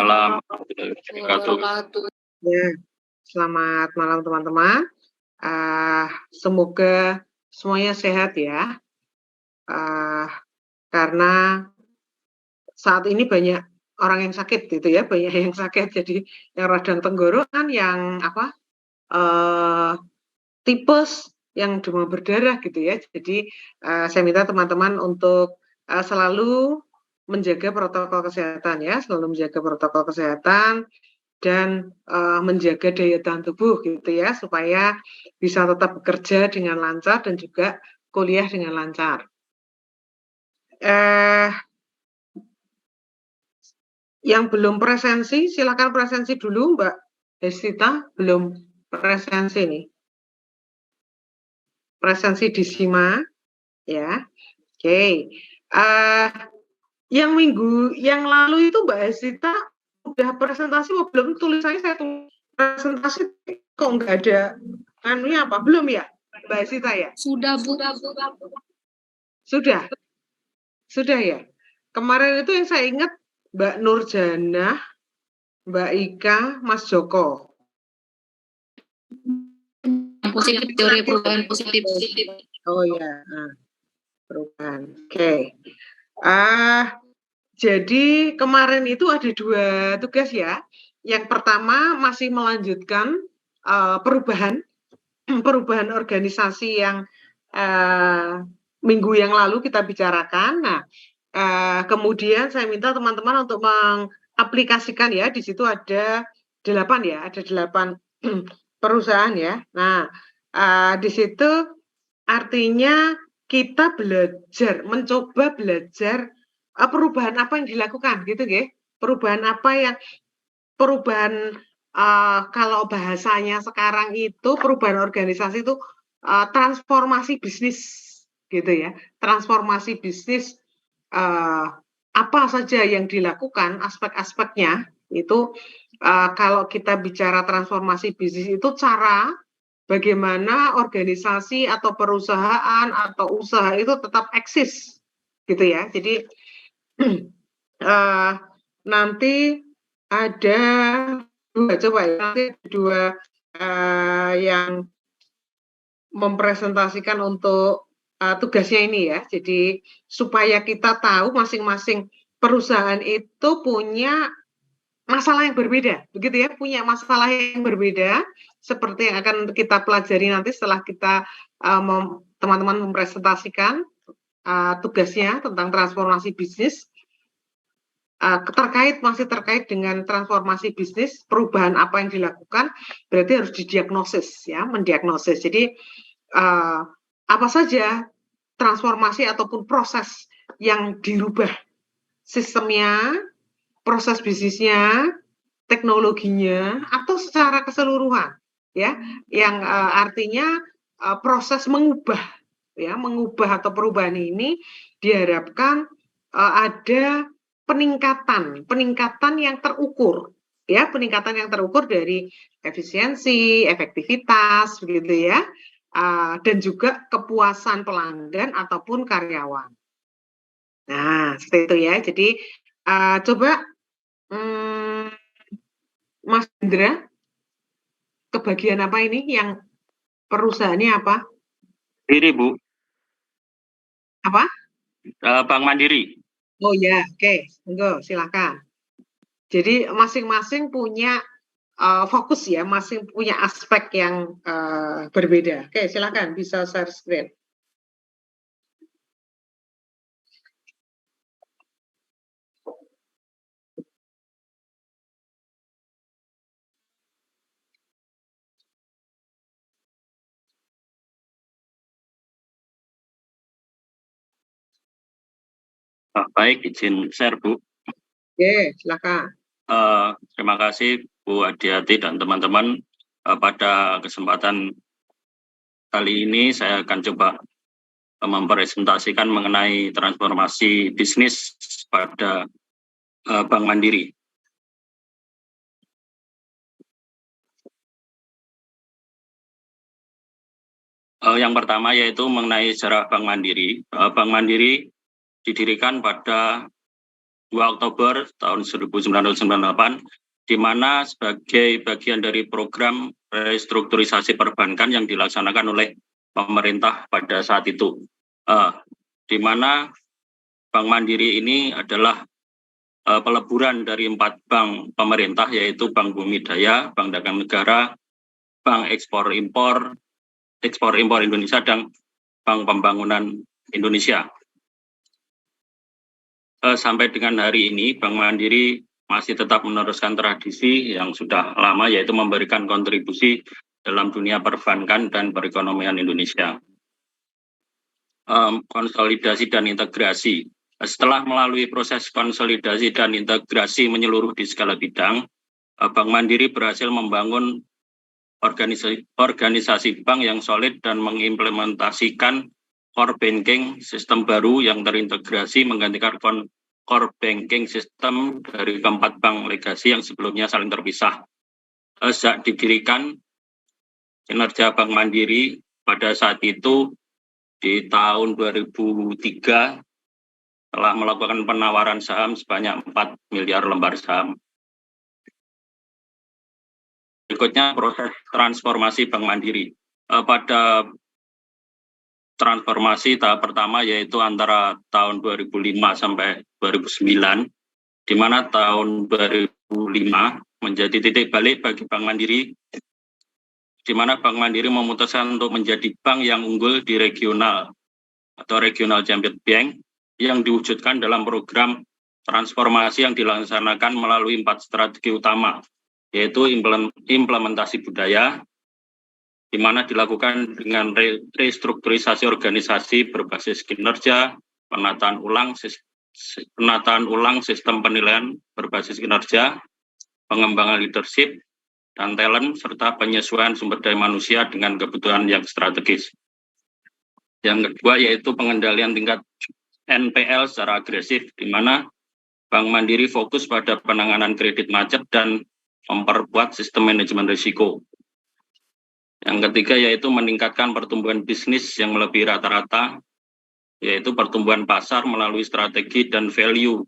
Waalaikumsalam wabarakatuh. Ya, selamat malam teman-teman. Semoga semuanya sehat ya. Karena saat ini banyak orang yang sakit gitu ya, banyak yang sakit. Jadi yang radang tenggorokan, yang tipes, yang demam berdarah gitu ya. Jadi saya minta teman-teman untuk selalu menjaga protokol kesehatan ya, selalu menjaga protokol kesehatan dan menjaga daya tahan tubuh gitu ya, supaya bisa tetap bekerja dengan lancar dan juga kuliah dengan lancar. Yang belum presensi, silakan presensi dulu Mbak Desita, belum presensi nih. Presensi di SIMA, ya. Oke. Yang minggu yang lalu itu Mbak Desita udah presentasi belum? Tulisannya saya tulis presentasi kok nggak ada anunya apa? Belum ya Mbak Desita ya? Sudah, Bu. Sudah ya? Kemarin itu yang saya ingat Mbak Nurjana, Mbak Ika, Mas Joko. Positif, teori perubahan positif. Oh ya, perubahan. Oke. Jadi kemarin itu ada 2 tugas ya. Yang pertama masih melanjutkan perubahan organisasi yang minggu yang lalu kita bicarakan. Nah, kemudian saya minta teman-teman untuk mengaplikasikan ya, di situ ada 8 ya, ada 8 perusahaan ya. Nah, di situ artinya kita belajar, mencoba belajar perubahan apa yang dilakukan gitu ya. Perubahan apa yang kalau bahasanya sekarang itu perubahan organisasi itu transformasi bisnis gitu ya. Transformasi bisnis apa saja yang dilakukan, aspek-aspeknya itu kalau kita bicara transformasi bisnis itu cara bagaimana organisasi atau perusahaan atau usaha itu tetap eksis gitu ya. Jadi nanti ada 2 coba ya, nanti 2 yang mempresentasikan untuk tugasnya ini ya. Jadi supaya kita tahu masing-masing perusahaan itu punya masalah yang berbeda, begitu ya, punya masalah yang berbeda seperti yang akan kita pelajari nanti setelah kita teman-teman mempresentasikan tugasnya tentang transformasi bisnis. Masih terkait dengan transformasi bisnis, perubahan apa yang dilakukan, berarti harus didiagnosis ya, mendiagnosis. Jadi apa saja transformasi ataupun proses yang dirubah, sistemnya, proses bisnisnya, teknologinya, atau secara keseluruhan ya, yang artinya proses mengubah atau perubahan ini diharapkan ada peningkatan yang terukur ya, peningkatan yang terukur dari efisiensi, efektivitas begitu ya, dan juga kepuasan pelanggan ataupun karyawan. Nah, seperti itu ya. Jadi coba Mas Indra, kebagian apa ini, yang perusahaannya apa? Mandiri, Bu. Apa? Bank Mandiri. Oh ya, oke. Monggo, silakan. Jadi masing-masing punya fokus ya, masing punya aspek yang berbeda. Oke, silakan bisa share screen. Baik, izin share, Bu. Oke, silakan. Terima kasih Bu Adiati dan teman-teman. Pada kesempatan kali ini saya akan coba mempresentasikan mengenai transformasi bisnis pada Bank Mandiri. Yang pertama yaitu mengenai sejarah Bank Mandiri. Bank Mandiri didirikan pada 2 Oktober tahun 1998, di mana sebagai bagian dari program restrukturisasi perbankan yang dilaksanakan oleh pemerintah pada saat itu. Di mana Bank Mandiri ini adalah peleburan dari 4 bank pemerintah, yaitu Bank Bumi Daya, Bank Dagang Negara, Bank Ekspor-Impor Indonesia, dan Bank Pembangunan Indonesia. Sampai dengan hari ini, Bank Mandiri masih tetap meneruskan tradisi yang sudah lama, yaitu memberikan kontribusi dalam dunia perbankan dan perekonomian Indonesia. Konsolidasi dan integrasi. Setelah melalui proses konsolidasi dan integrasi menyeluruh di segala bidang, Bank Mandiri berhasil membangun organisasi bank yang solid dan mengimplementasikan core banking sistem baru yang terintegrasi menggantikan core banking sistem dari keempat bank legasi yang sebelumnya saling terpisah. Sejak didirikan, kinerja Bank Mandiri pada saat itu di tahun 2003 telah melakukan penawaran saham sebanyak 4 miliar lembar saham. Berikutnya proses transformasi Bank Mandiri. Pada transformasi tahap pertama yaitu antara tahun 2005 sampai 2009, di mana tahun 2005 menjadi titik balik bagi Bank Mandiri, di mana Bank Mandiri memutuskan untuk menjadi bank yang unggul di regional atau Regional Champion Bank yang diwujudkan dalam program transformasi yang dilaksanakan melalui 4 strategi utama, yaitu implementasi budaya, di mana dilakukan dengan restrukturisasi organisasi berbasis kinerja, penataan ulang sistem penilaian berbasis kinerja, pengembangan leadership dan talent, serta penyesuaian sumber daya manusia dengan kebutuhan yang strategis. Yang kedua yaitu pengendalian tingkat NPL secara agresif, di mana Bank Mandiri fokus pada penanganan kredit macet dan memperkuat sistem manajemen risiko. Yang ketiga yaitu meningkatkan pertumbuhan bisnis yang melebihi rata-rata, yaitu pertumbuhan pasar melalui strategi dan value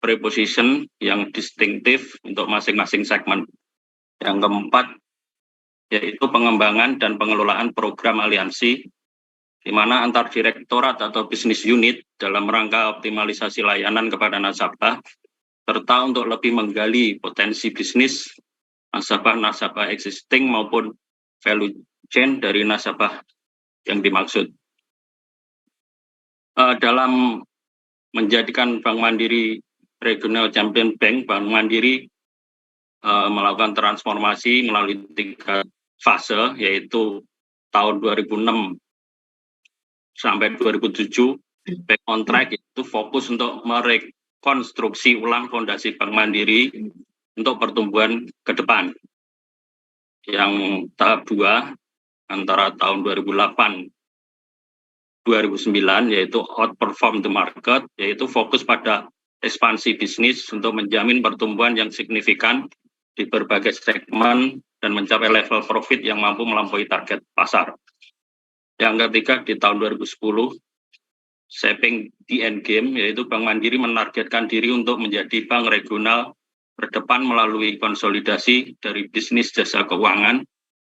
proposition yang distintif untuk masing-masing segmen. Yang keempat yaitu pengembangan dan pengelolaan program aliansi, di mana antar direktorat atau bisnis unit dalam rangka optimalisasi layanan kepada nasabah, serta untuk lebih menggali potensi bisnis nasabah existing maupun value chain dari nasabah yang dimaksud. Dalam menjadikan Bank Mandiri Regional Champion Bank, Bank Mandiri melakukan transformasi melalui 3 fase, yaitu tahun 2006 sampai 2007, back on track, itu fokus untuk merekonstruksi ulang fondasi Bank Mandiri untuk pertumbuhan ke depan. Yang tahap 2 antara tahun 2008-2009 yaitu outperform the market, yaitu fokus pada ekspansi bisnis untuk menjamin pertumbuhan yang signifikan di berbagai segmen dan mencapai level profit yang mampu melampaui target pasar. Yang ketiga di tahun 2010, shaping the end game, yaitu Bank Mandiri menargetkan diri untuk menjadi bank regional berdepan melalui konsolidasi dari bisnis jasa keuangan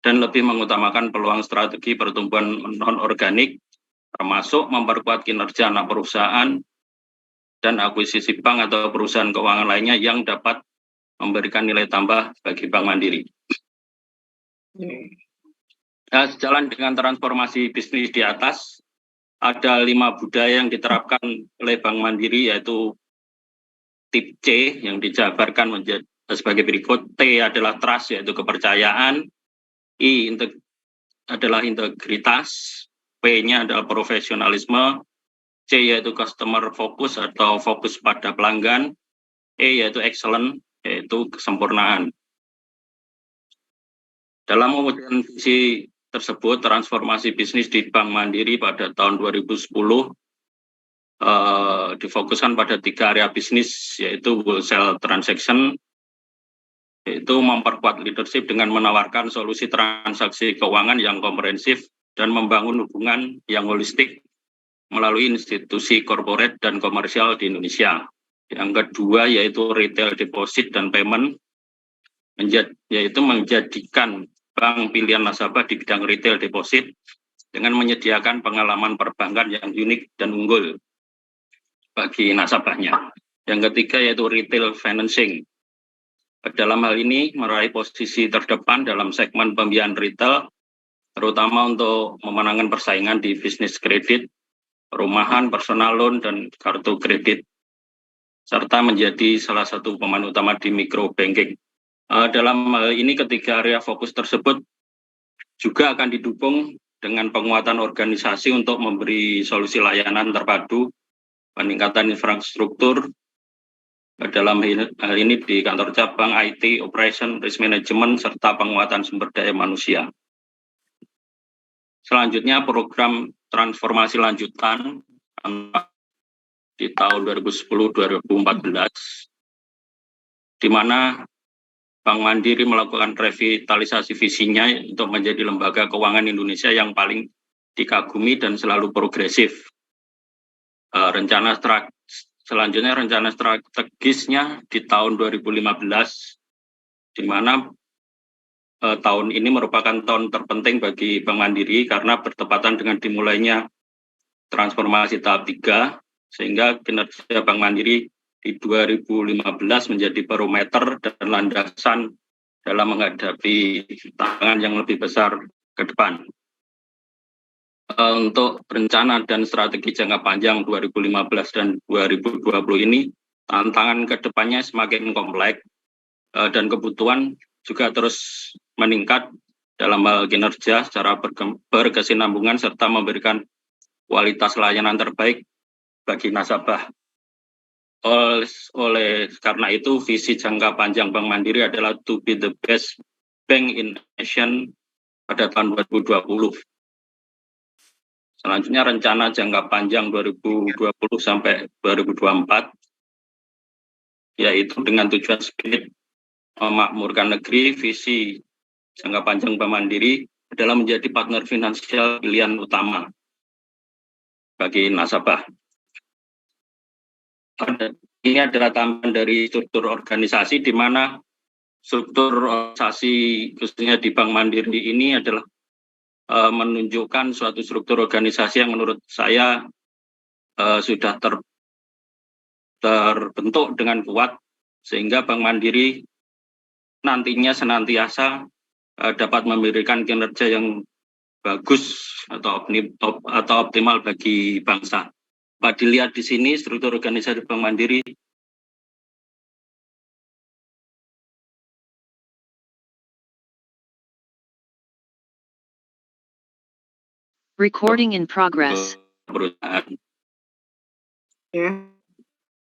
dan lebih mengutamakan peluang strategi pertumbuhan non-organik, termasuk memperkuat kinerja anak perusahaan dan akuisisi bank atau perusahaan keuangan lainnya yang dapat memberikan nilai tambah bagi Bank Mandiri. Nah, sejalan dengan transformasi bisnis di atas, ada 5 budaya yang diterapkan oleh Bank Mandiri, yaitu tip C yang dijabarkan menjadi sebagai berikut. T adalah trust, yaitu kepercayaan. I adalah integritas. P-nya adalah profesionalisme. C yaitu customer focus atau fokus pada pelanggan. E yaitu excellent, yaitu kesempurnaan. Dalam mewujudkan visi tersebut, transformasi bisnis di Bank Mandiri pada tahun 2010 difokuskan pada 3 area bisnis, yaitu wholesale transaction, yaitu memperkuat leadership dengan menawarkan solusi transaksi keuangan yang komprehensif dan membangun hubungan yang holistik melalui institusi korporat dan komersial di Indonesia. Yang kedua yaitu retail deposit dan payment, yaitu menjadikan bank pilihan nasabah di bidang retail deposit dengan menyediakan pengalaman perbankan yang unik dan unggul bagi nasabahnya. Yang ketiga yaitu retail financing. Dalam hal ini meraih posisi terdepan dalam segmen pembiayaan retail, terutama untuk memenangkan persaingan di bisnis kredit, perumahan, personal loan, dan kartu kredit, serta menjadi salah satu pemain utama di micro banking. Dalam hal ini ketiga area fokus tersebut juga akan didukung dengan penguatan organisasi untuk memberi solusi layanan terpadu, peningkatan infrastruktur, dalam hal ini di kantor cabang, IT, operation, risk management, serta penguatan sumber daya manusia. Selanjutnya program transformasi lanjutan di tahun 2010-2014, di mana Bank Mandiri melakukan revitalisasi visinya untuk menjadi lembaga keuangan Indonesia yang paling dikagumi dan selalu progresif. Selanjutnya rencana strategisnya di tahun 2015, di mana tahun ini merupakan tahun terpenting bagi Bank Mandiri karena bertepatan dengan dimulainya transformasi tahap 3, sehingga kinerja Bank Mandiri di 2015 menjadi barometer dan landasan dalam menghadapi tantangan yang lebih besar ke depan. Untuk rencana dan strategi jangka panjang 2015 dan 2020 ini, tantangan ke depannya semakin kompleks dan kebutuhan juga terus meningkat dalam hal kinerja secara berkesinambungan serta memberikan kualitas layanan terbaik bagi nasabah. Oleh karena itu, visi jangka panjang Bank Mandiri adalah to be the best bank in nation pada tahun 2020. Selanjutnya rencana jangka panjang 2020 sampai 2024, yaitu dengan tujuan spirit memakmurkan negeri. Visi jangka panjang Bank Mandiri adalah menjadi partner finansial pilihan utama bagi nasabah. Ini adalah tambahan dari struktur organisasi, di mana struktur organisasi khususnya di Bank Mandiri ini adalah menunjukkan suatu struktur organisasi yang menurut saya sudah terbentuk dengan kuat, sehingga Bank Mandiri nantinya senantiasa dapat memberikan kinerja yang bagus atau optimal bagi bangsa. Pak dilihat di sini struktur organisasi Bank Mandiri. Recording in progress. Perusahaan. Ya.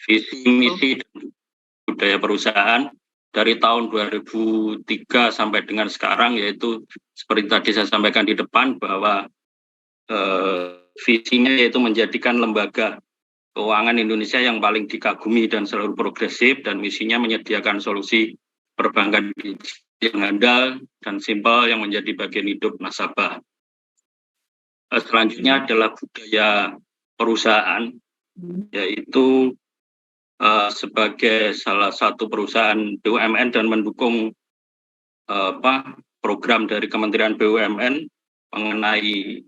Visi misi dan budaya perusahaan dari tahun 2003 sampai dengan sekarang, yaitu seperti tadi saya sampaikan di depan bahwa visinya yaitu menjadikan lembaga keuangan Indonesia yang paling dikagumi dan selalu progresif, dan misinya menyediakan solusi perbankan yang handal dan simpel yang menjadi bagian hidup nasabah. Selanjutnya adalah budaya perusahaan, yaitu sebagai salah satu perusahaan BUMN dan mendukung program dari Kementerian BUMN mengenai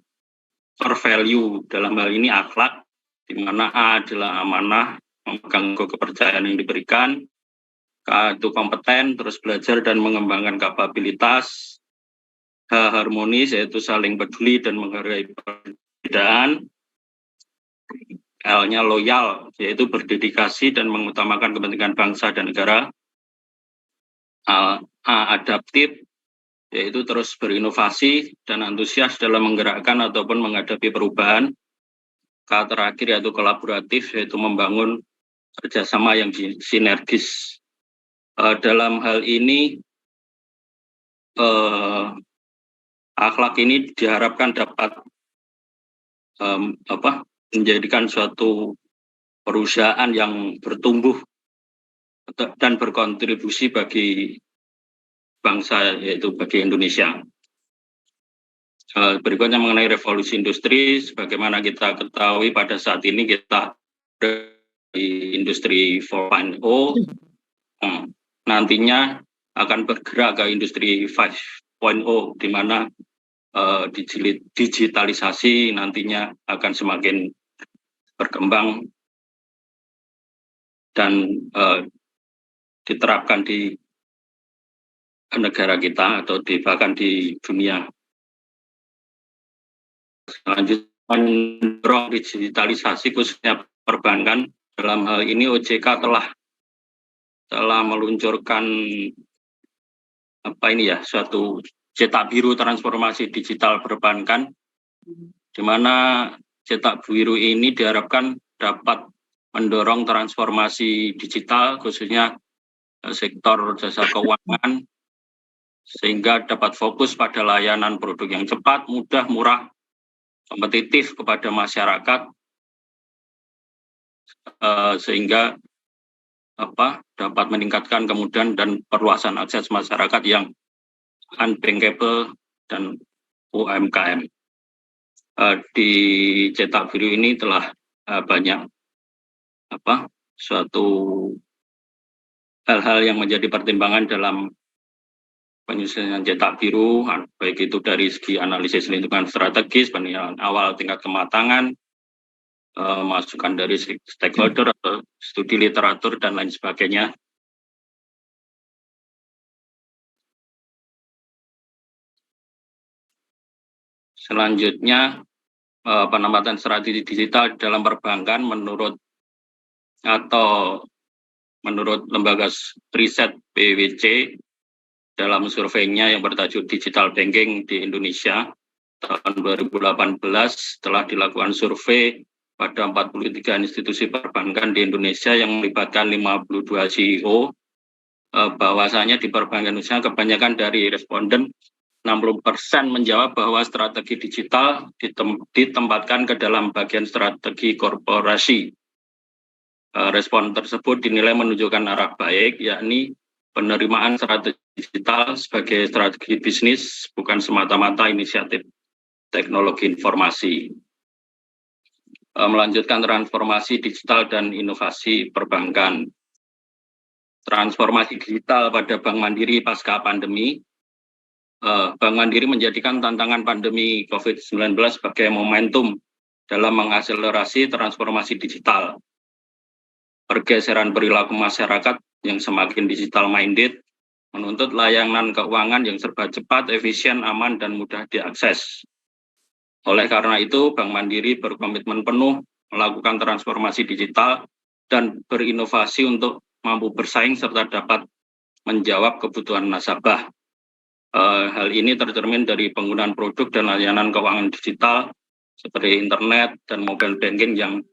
core value, dalam hal ini akhlak, di mana A adalah amanah, memegang kepercayaan yang diberikan, K itu kompeten, terus belajar dan mengembangkan kapabilitas, H harmonis, yaitu saling peduli dan menghargai perbedaan, L-nya loyal, yaitu berdedikasi dan mengutamakan kepentingan bangsa dan negara, A adaptif, yaitu terus berinovasi dan antusias dalam menggerakkan ataupun menghadapi perubahan, K terakhir yaitu kolaboratif, yaitu membangun kerjasama yang sinergis. Dalam hal ini akhlak ini diharapkan dapat menjadikan suatu perusahaan yang bertumbuh dan berkontribusi bagi bangsa, yaitu bagi Indonesia. Berikutnya mengenai revolusi industri, sebagaimana kita ketahui pada saat ini kita industri 4.0, nantinya akan bergerak ke industri 5.0, di mana digitalisasi nantinya akan semakin berkembang dan diterapkan di negara kita atau bahkan di dunia. Selanjutnya, mendorong digitalisasi khususnya perbankan. Dalam hal ini OJK telah meluncurkan suatu cetak biru transformasi digital perbankan, di mana cetak biru ini diharapkan dapat mendorong transformasi digital khususnya sektor jasa keuangan, sehingga dapat fokus pada layanan produk yang cepat, mudah, murah, kompetitif kepada masyarakat, sehingga dapat meningkatkan kemudahan dan perluasan akses masyarakat yang unbankable dan UMKM. Di cetak biru ini telah banyak suatu hal-hal yang menjadi pertimbangan dalam penyusunan cetak biru, baik itu dari segi analisis lingkungan strategis, penilaian awal tingkat kematangan, masukan dari stakeholder atau studi literatur dan lain sebagainya. Selanjutnya, penempatan strategi digital dalam perbankan menurut lembaga riset PwC dalam surveinya yang bertajuk Digital Banking di Indonesia tahun 2018 telah dilakukan survei pada 43 institusi perbankan di Indonesia yang melibatkan 52 CEO, bahwasanya di perbankan Indonesia kebanyakan dari responden 60% menjawab bahwa strategi digital ditempatkan ke dalam bagian strategi korporasi. Respon tersebut dinilai menunjukkan arah baik, yakni penerimaan strategi digital sebagai strategi bisnis, bukan semata-mata inisiatif teknologi informasi. Melanjutkan transformasi digital dan inovasi perbankan. Transformasi digital pada Bank Mandiri pasca pandemi. Bank Mandiri menjadikan tantangan pandemi COVID-19 sebagai momentum dalam mengakselerasi transformasi digital. Pergeseran perilaku masyarakat yang semakin digital minded menuntut layanan keuangan yang serba cepat, efisien, aman, dan mudah diakses. Oleh karena itu, Bank Mandiri berkomitmen penuh melakukan transformasi digital dan berinovasi untuk mampu bersaing serta dapat menjawab kebutuhan nasabah. Hal ini tercermin dari penggunaan produk dan layanan keuangan digital seperti internet dan mobile banking yang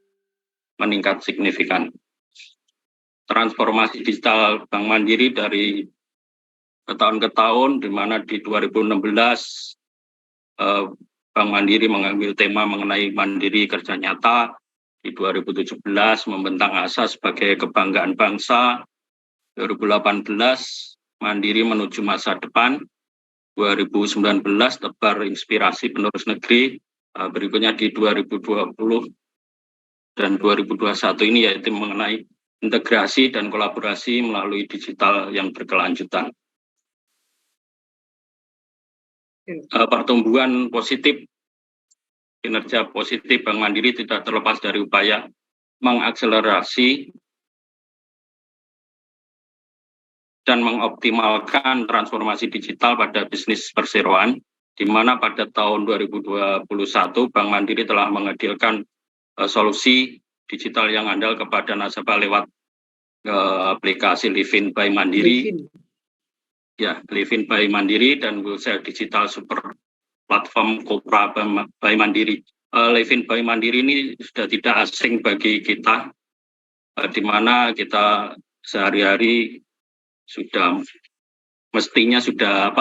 meningkat signifikan. Transformasi digital Bank Mandiri dari tahun ke tahun, di mana di 2016 Bank Mandiri mengambil tema mengenai mandiri kerja nyata. Di 2017 membentang asa sebagai kebanggaan bangsa. 2018 Mandiri menuju masa depan. 2019 tebar inspirasi penerus negeri. Berikutnya di 2020 dan 2021 ini yaitu mengenai integrasi dan kolaborasi melalui digital yang berkelanjutan. Pertumbuhan positif, kinerja positif Bank Mandiri tidak terlepas dari upaya mengakselerasi dan mengoptimalkan transformasi digital pada bisnis perseroan, di mana pada tahun 2021 Bank Mandiri telah menghadirkan solusi digital yang andal kepada nasabah lewat aplikasi Livin by Mandiri. Livin by Mandiri dan Wholesale Digital Super Platform Kopra by Mandiri. Livin by Mandiri ini sudah tidak asing bagi kita, di mana kita sehari-hari mestinya sudah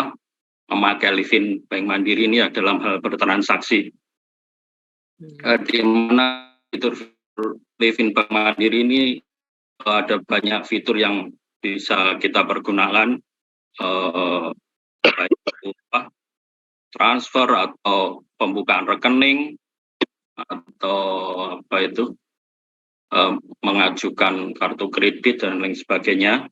memakai Livin by Mandiri ini dalam hal bertransaksi. Di mana fitur Livin by Mandiri ini ada banyak fitur yang bisa kita pergunakan, baik itu transfer atau pembukaan rekening atau mengajukan kartu kredit dan lain sebagainya.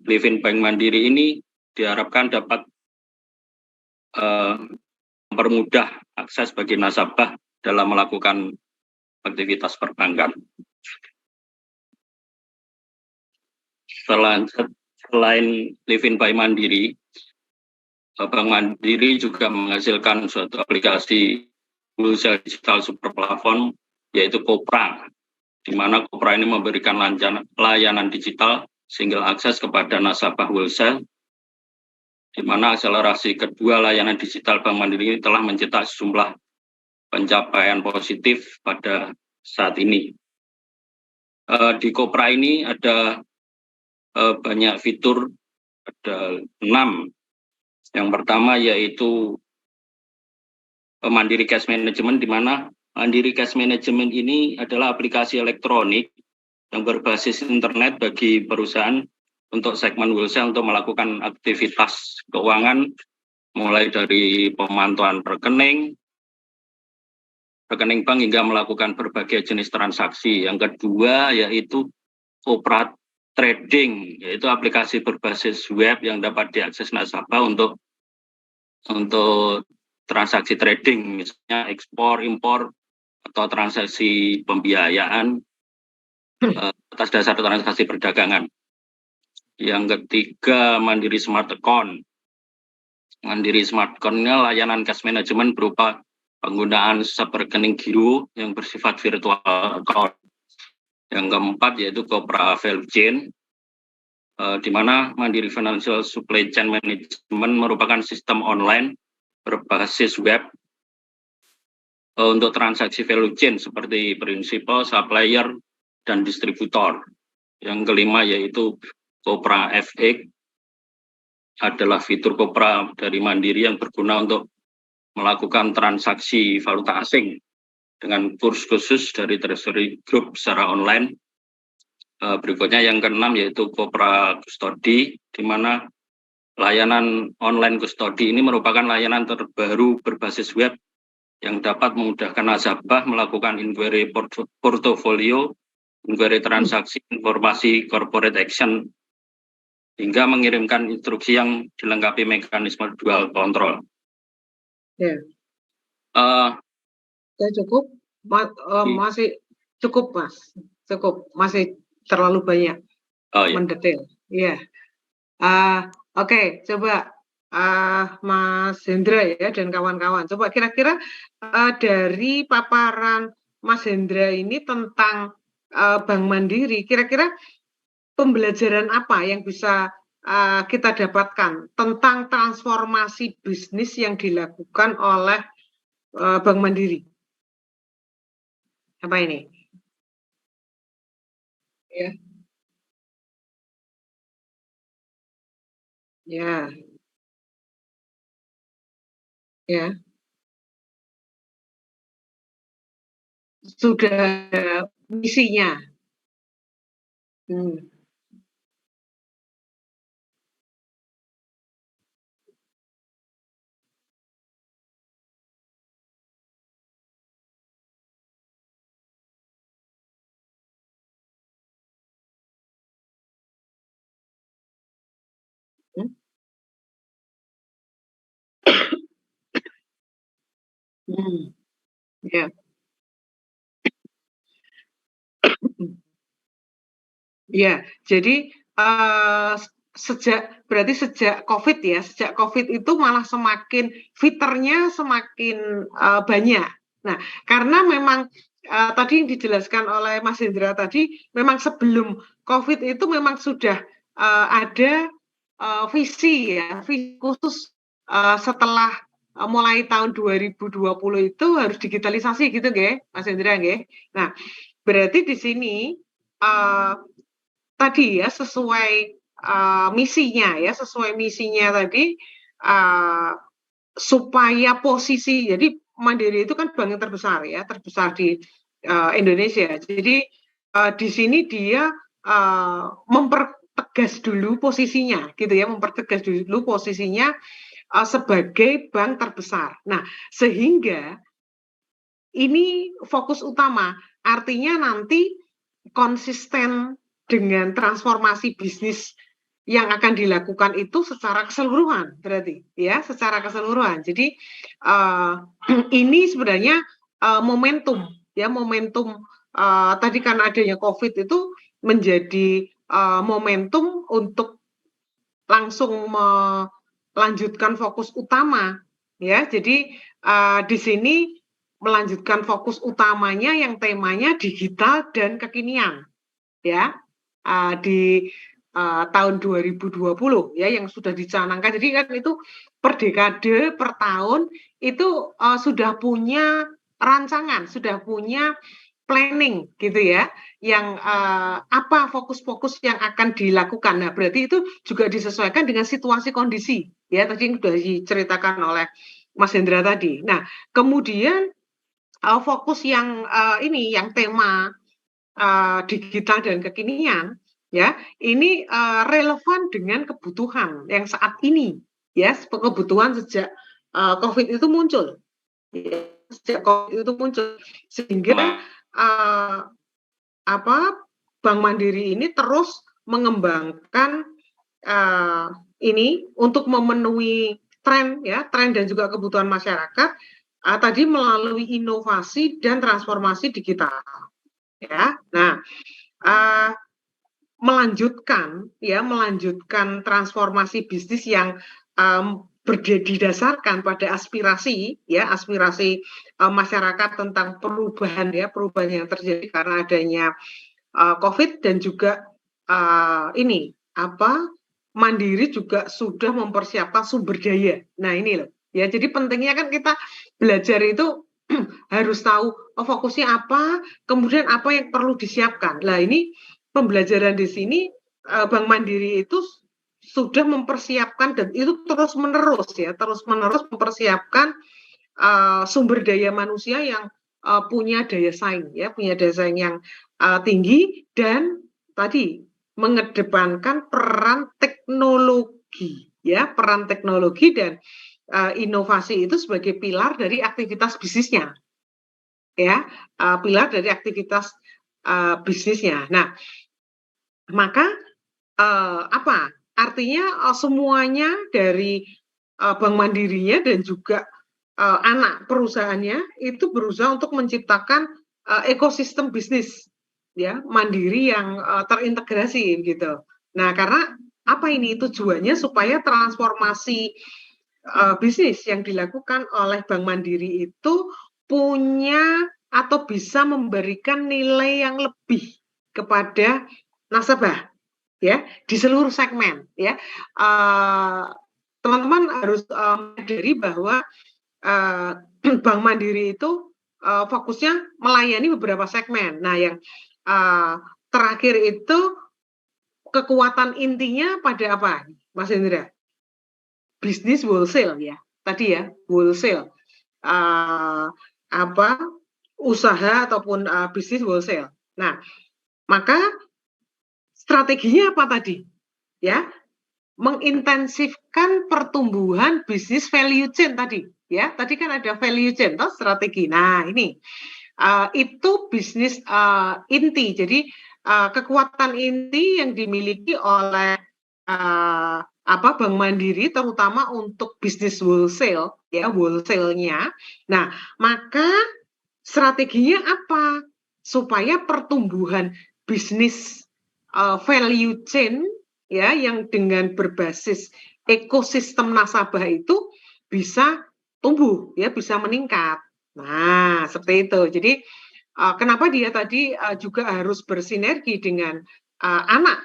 Livin Bank Mandiri ini diharapkan dapat mempermudah akses bagi nasabah dalam melakukan aktivitas perbankan. Selain Livin Bank Mandiri, Bank Mandiri juga menghasilkan suatu aplikasi wholesale digital super platform, yaitu Kopra, di mana Kopra ini memberikan layanan digital single akses kepada nasabah wholesale, di mana akselerasi kedua layanan digital Bank Mandiri telah mencetak sejumlah pencapaian positif pada saat ini. Di Kopra ini ada banyak fitur, ada 6. Yang pertama yaitu Mandiri Cash Management, di mana Mandiri Cash Management ini adalah aplikasi elektronik yang berbasis internet bagi perusahaan untuk segmen wholesale untuk melakukan aktivitas keuangan, mulai dari pemantauan rekening bank hingga melakukan berbagai jenis transaksi. Yang kedua yaitu Kopra Trading, yaitu aplikasi berbasis web yang dapat diakses nasabah untuk transaksi trading, misalnya ekspor, impor, atau transaksi pembiayaan atas dasar transaksi perdagangan. Yang ketiga, Mandiri Smart Account. Mandiri Smart Account-nya layanan cash management berupa penggunaan rekening giro yang bersifat virtual account. Yang keempat yaitu Kopra Value Chain, di mana Mandiri Financial Supply Chain Management merupakan sistem online berbasis web untuk transaksi value chain seperti prinsipal, supplier, dan distributor. Yang kelima yaitu Kopra FX, adalah fitur Kopra dari Mandiri yang berguna untuk melakukan transaksi valuta asing dengan kurs khusus dari Treasury Group secara online. Berikutnya yang keenam yaitu Kopra Custody, di mana layanan online custody ini merupakan layanan terbaru berbasis web yang dapat memudahkan nasabah melakukan inquiry portofolio, inquiry transaksi, informasi corporate action, hingga mengirimkan instruksi yang dilengkapi mekanisme dual control. Ya. Cukup? Masih cukup, Mas? Cukup, masih terlalu banyak mendetail. Iya. Oke, coba Mas Hendra ya dan kawan-kawan. Coba kira-kira dari paparan Mas Hendra ini tentang Bank Mandiri, kira-kira pembelajaran apa yang bisa kita dapatkan tentang transformasi bisnis yang dilakukan oleh Bank Mandiri? Apa ini? Ya. Ya. Ya. Sudah ada misinya. Ya. Ya, jadi sejak COVID ya, sejak COVID itu malah semakin fiturnya semakin banyak. Nah, karena memang tadi yang dijelaskan oleh Mas Hendra tadi, memang sebelum COVID itu memang sudah ada visi ya, visi khusus setelah mulai tahun 2020 itu harus digitalisasi gitu, nggih, Mas Hendra, nggih. Nah, berarti di sini tadi ya sesuai misinya ya, sesuai misinya tadi supaya posisi, jadi Mandiri itu kan bank yang terbesar ya, terbesar di Indonesia. Jadi di sini dia mempertegas dulu posisinya gitu ya, mempertegas dulu posisinya sebagai bank terbesar. Nah, sehingga ini fokus utama. Artinya nanti konsisten dengan transformasi bisnis yang akan dilakukan itu secara keseluruhan, berarti ya, secara keseluruhan. Jadi ini sebenarnya momentum ya, momentum tadi karena adanya COVID itu menjadi momentum untuk langsung melanjutkan fokus utama ya. Jadi di sini melanjutkan fokus utamanya yang temanya digital dan kekinian ya, di tahun 2020 ya, yang sudah dicanangkan. Jadi kan itu per dekade, per tahun itu sudah punya rancangan, sudah punya planning gitu ya, yang apa fokus-fokus yang akan dilakukan. Nah, berarti itu juga disesuaikan dengan situasi kondisi ya, tadi yang sudah diceritakan oleh Mas Hendra tadi. Nah, kemudian fokus yang ini, yang tema digital dan kekinian ya, ini relevan dengan kebutuhan yang saat ini ya, kebutuhan sejak COVID itu muncul ya, sejak COVID itu muncul, sehingga Bank Mandiri ini terus mengembangkan ini untuk memenuhi tren ya, tren dan juga kebutuhan masyarakat tadi melalui inovasi dan transformasi digital ya. Nah, melanjutkan transformasi bisnis yang berdasarkan pada aspirasi ya, aspirasi masyarakat tentang perubahan ya, perubahan yang terjadi karena adanya COVID, dan juga ini Mandiri juga sudah mempersiapkan sumber daya. Nah, ini loh ya, jadi pentingnya kan kita belajar itu harus tahu fokusnya apa, kemudian apa yang perlu disiapkan. Nah, ini pembelajaran di sini Bank Mandiri itu sudah mempersiapkan, dan itu terus-menerus ya, terus-menerus mempersiapkan sumber daya manusia yang punya daya saing ya, punya daya saing yang tinggi, dan tadi mengedepankan peran teknologi ya, peran teknologi dan inovasi itu sebagai pilar dari aktivitas bisnisnya ya, pilar dari aktivitas bisnisnya. Nah, maka apa artinya semuanya dari Bank Mandirinya dan juga anak perusahaannya itu berusaha untuk menciptakan ekosistem bisnis ya, mandiri yang terintegrasi gitu. Nah, karena apa ini tujuannya supaya transformasi bisnis yang dilakukan oleh Bank Mandiri itu punya atau bisa memberikan nilai yang lebih kepada nasabah ya, di seluruh segmen ya. Teman-teman harus menyadari bahwa Bank Mandiri itu fokusnya melayani beberapa segmen. Nah, yang terakhir itu kekuatan intinya pada apa, Mas Indra? Bisnis wholesale ya, tadi ya, wholesale. Usaha ataupun bisnis wholesale. Nah, maka strateginya apa tadi? Ya, mengintensifkan pertumbuhan bisnis value chain tadi. Ya, tadi kan ada value chain toh strategi. Nah, ini itu bisnis inti. Jadi kekuatan inti yang dimiliki oleh Bank Mandiri terutama untuk bisnis wholesale ya, wholesale-nya. Nah, maka strateginya apa? Supaya pertumbuhan bisnis value chain ya, yang dengan berbasis ekosistem nasabah itu bisa tumbuh ya, bisa meningkat. Nah, seperti itu. Jadi kenapa dia tadi juga harus bersinergi dengan anak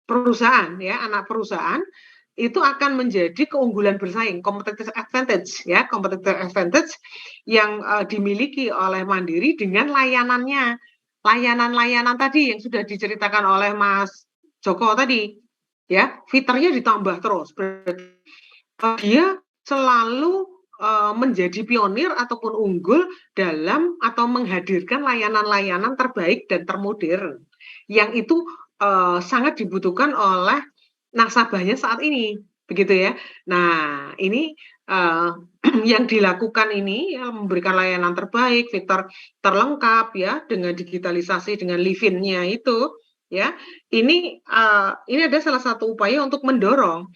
perusahaan ya, anak perusahaan itu akan menjadi keunggulan bersaing, competitive advantage ya, competitive advantage yang dimiliki oleh Mandiri dengan layanannya, layanan-layanan tadi yang sudah diceritakan oleh Mas Joko tadi ya, fiturnya ditambah terus. Dia selalu menjadi pionir ataupun unggul dalam atau menghadirkan layanan-layanan terbaik dan termodern yang itu sangat dibutuhkan oleh nasabahnya saat ini. begitu ya. Nah, ini yang dilakukan ini ya, memberikan layanan terbaik, fitur terlengkap ya dengan digitalisasi dengan live-in-nya itu ya. Ini ada salah satu upaya untuk mendorong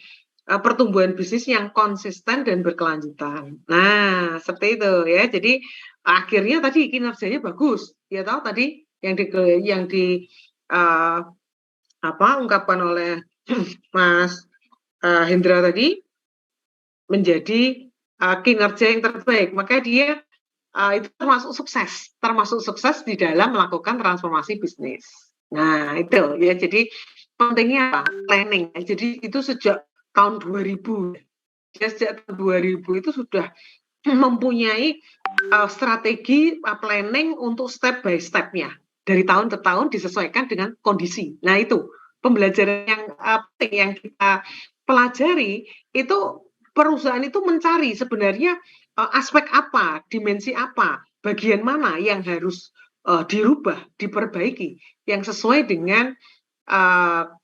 pertumbuhan bisnis yang konsisten dan berkelanjutan. Nah, seperti itu ya. Jadi akhirnya tadi kinerjanya bagus, ya tahu tadi yang di ungkapkan oleh Mas Hendra tadi menjadi kinerja yang terbaik. Maka dia itu termasuk sukses di dalam melakukan transformasi bisnis. Nah, itu ya. Jadi pentingnya apa? Planning. Jadi itu sejak tahun 2000. Ya, sejak tahun 2000 itu sudah mempunyai strategi planning untuk step by step-nya. Dari tahun ke tahun disesuaikan dengan kondisi. Nah, itu pembelajaran yang kita pelajari itu perusahaan itu mencari sebenarnya aspek apa, dimensi apa, bagian mana yang harus dirubah, diperbaiki, yang sesuai dengan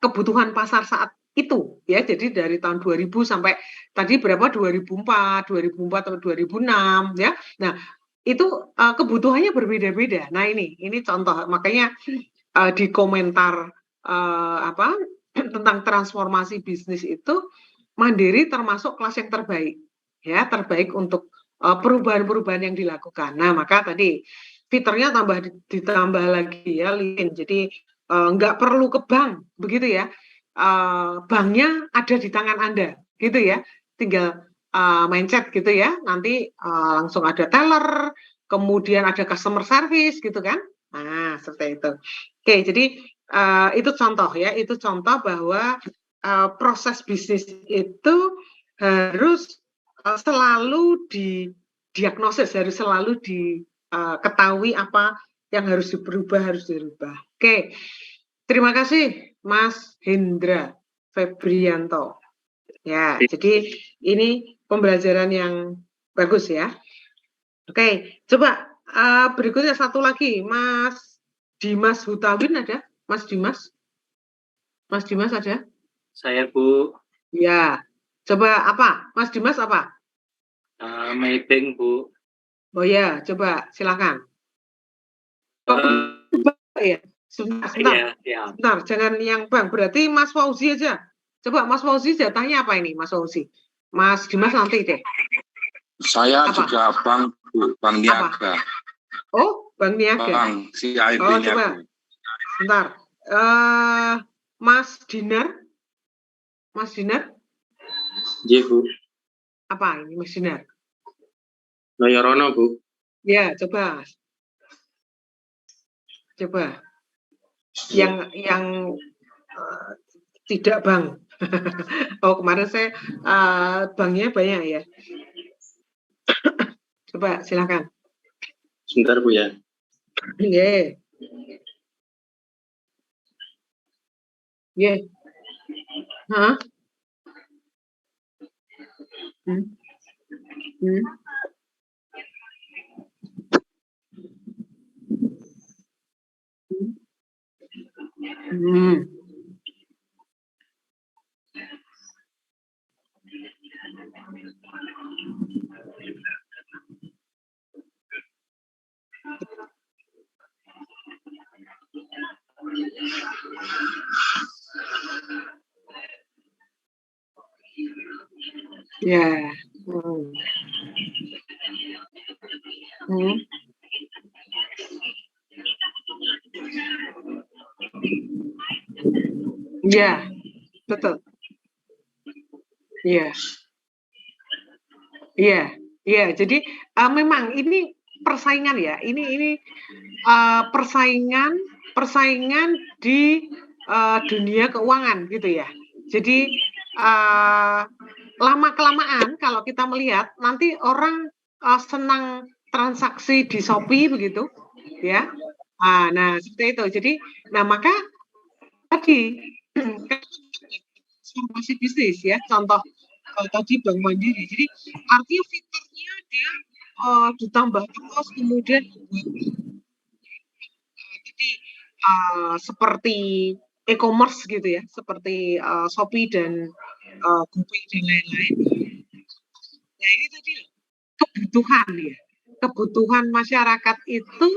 kebutuhan pasar saat itu ya. Jadi dari tahun 2000 sampai tadi berapa 2004 sampai 2006 ya. Nah, itu kebutuhannya berbeda-beda. Nah, ini contoh. Makanya di komentar tentang transformasi bisnis itu Mandiri termasuk kelas yang terbaik ya, terbaik untuk perubahan-perubahan yang dilakukan. Nah, maka tadi fiturnya ditambah lagi ya, LinkedIn. Jadi nggak perlu ke bank begitu ya. Banknya ada di tangan Anda gitu ya. Tinggal main chat gitu ya. Nanti langsung ada teller, kemudian ada customer service gitu kan. Nah, seperti itu. Oke, jadi itu contoh ya, itu contoh bahwa proses bisnis itu harus selalu didiagnosis, harus selalu diketahui apa yang harus dirubah. Oke, terima kasih Mas Hendra Febrianto. Ya, jadi ini pembelajaran yang bagus ya. Oke, coba berikutnya satu lagi, Mas Dimas Hutawin ada? Mas Dimas? Mas Dimas ada? Saya, Bu. Ya, coba apa? Mas Dimas apa? Maybank, Bu. Oh ya, coba silakan. Ya, sebentar. Sebentar, jangan yang Bang. Berarti Mas Fauzi aja. Coba Mas Fauzi jatahnya apa ini, Mas Fauzi? Mas Dimas nanti deh. Saya apa? Juga Bang Niaga. Oh, Bang Niaga. Bang, CIB oh, coba. Sebentar. Mas Dinar. Mas Dinar? Iya, Bu. Apa ini Mas Dinar? Noyorono, Bu. Ya, coba. Coba. Yang tidak Bang. Oh, kemarin saya banknya banyak ya. Coba silakan. Sebentar, Bu ya. Iya. Iya. Hah? Ya. Ya, betul. Iya. Iya, iya. Jadi memang ini persaingan ya. Ini persaingan di dunia keuangan gitu ya. Jadi lama-kelamaan kalau kita melihat nanti orang senang transaksi di Shopee begitu ya. Nah, seperti itu. Jadi maka tadi transformasi bisnis ya, contoh tadi Bank Mandiri. Jadi artinya fiturnya dia ditambah terus, kemudian jadi seperti e-commerce gitu ya, seperti Shopee dan GoPay dan lain-lain. Nah ini tadi kebutuhan ya, kebutuhan masyarakat itu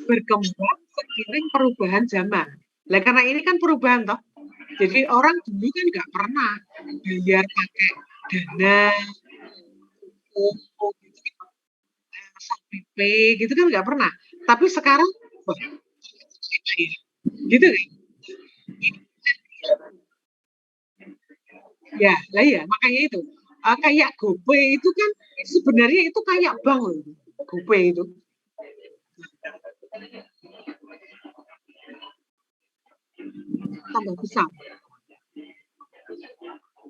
berkembang seiring perubahan zaman. Nah karena ini kan perubahan toh, jadi orang dulu kan nggak pernah bayar pakai dana, gitu kan, Shopee gitu kan nggak pernah. Tapi sekarang, wah, ternyata ya, gitu kan? Ya, lah ya, makanya itu. Kayak GoPay itu kan sebenarnya itu kayak bank loh, GoPay itu. Tambah besar.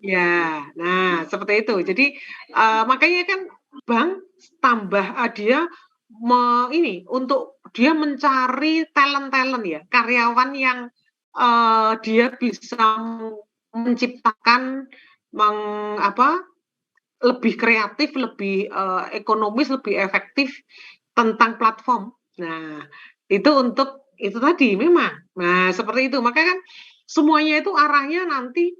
Ya, nah seperti itu. Jadi makanya kan bank tambah dia ini untuk dia mencari talent-talent ya, karyawan yang dia bisa menciptakan lebih kreatif, lebih ekonomis, lebih efektif tentang platform. Nah, itu untuk itu tadi memang. Nah, seperti itu. Makanya kan semuanya itu arahnya nanti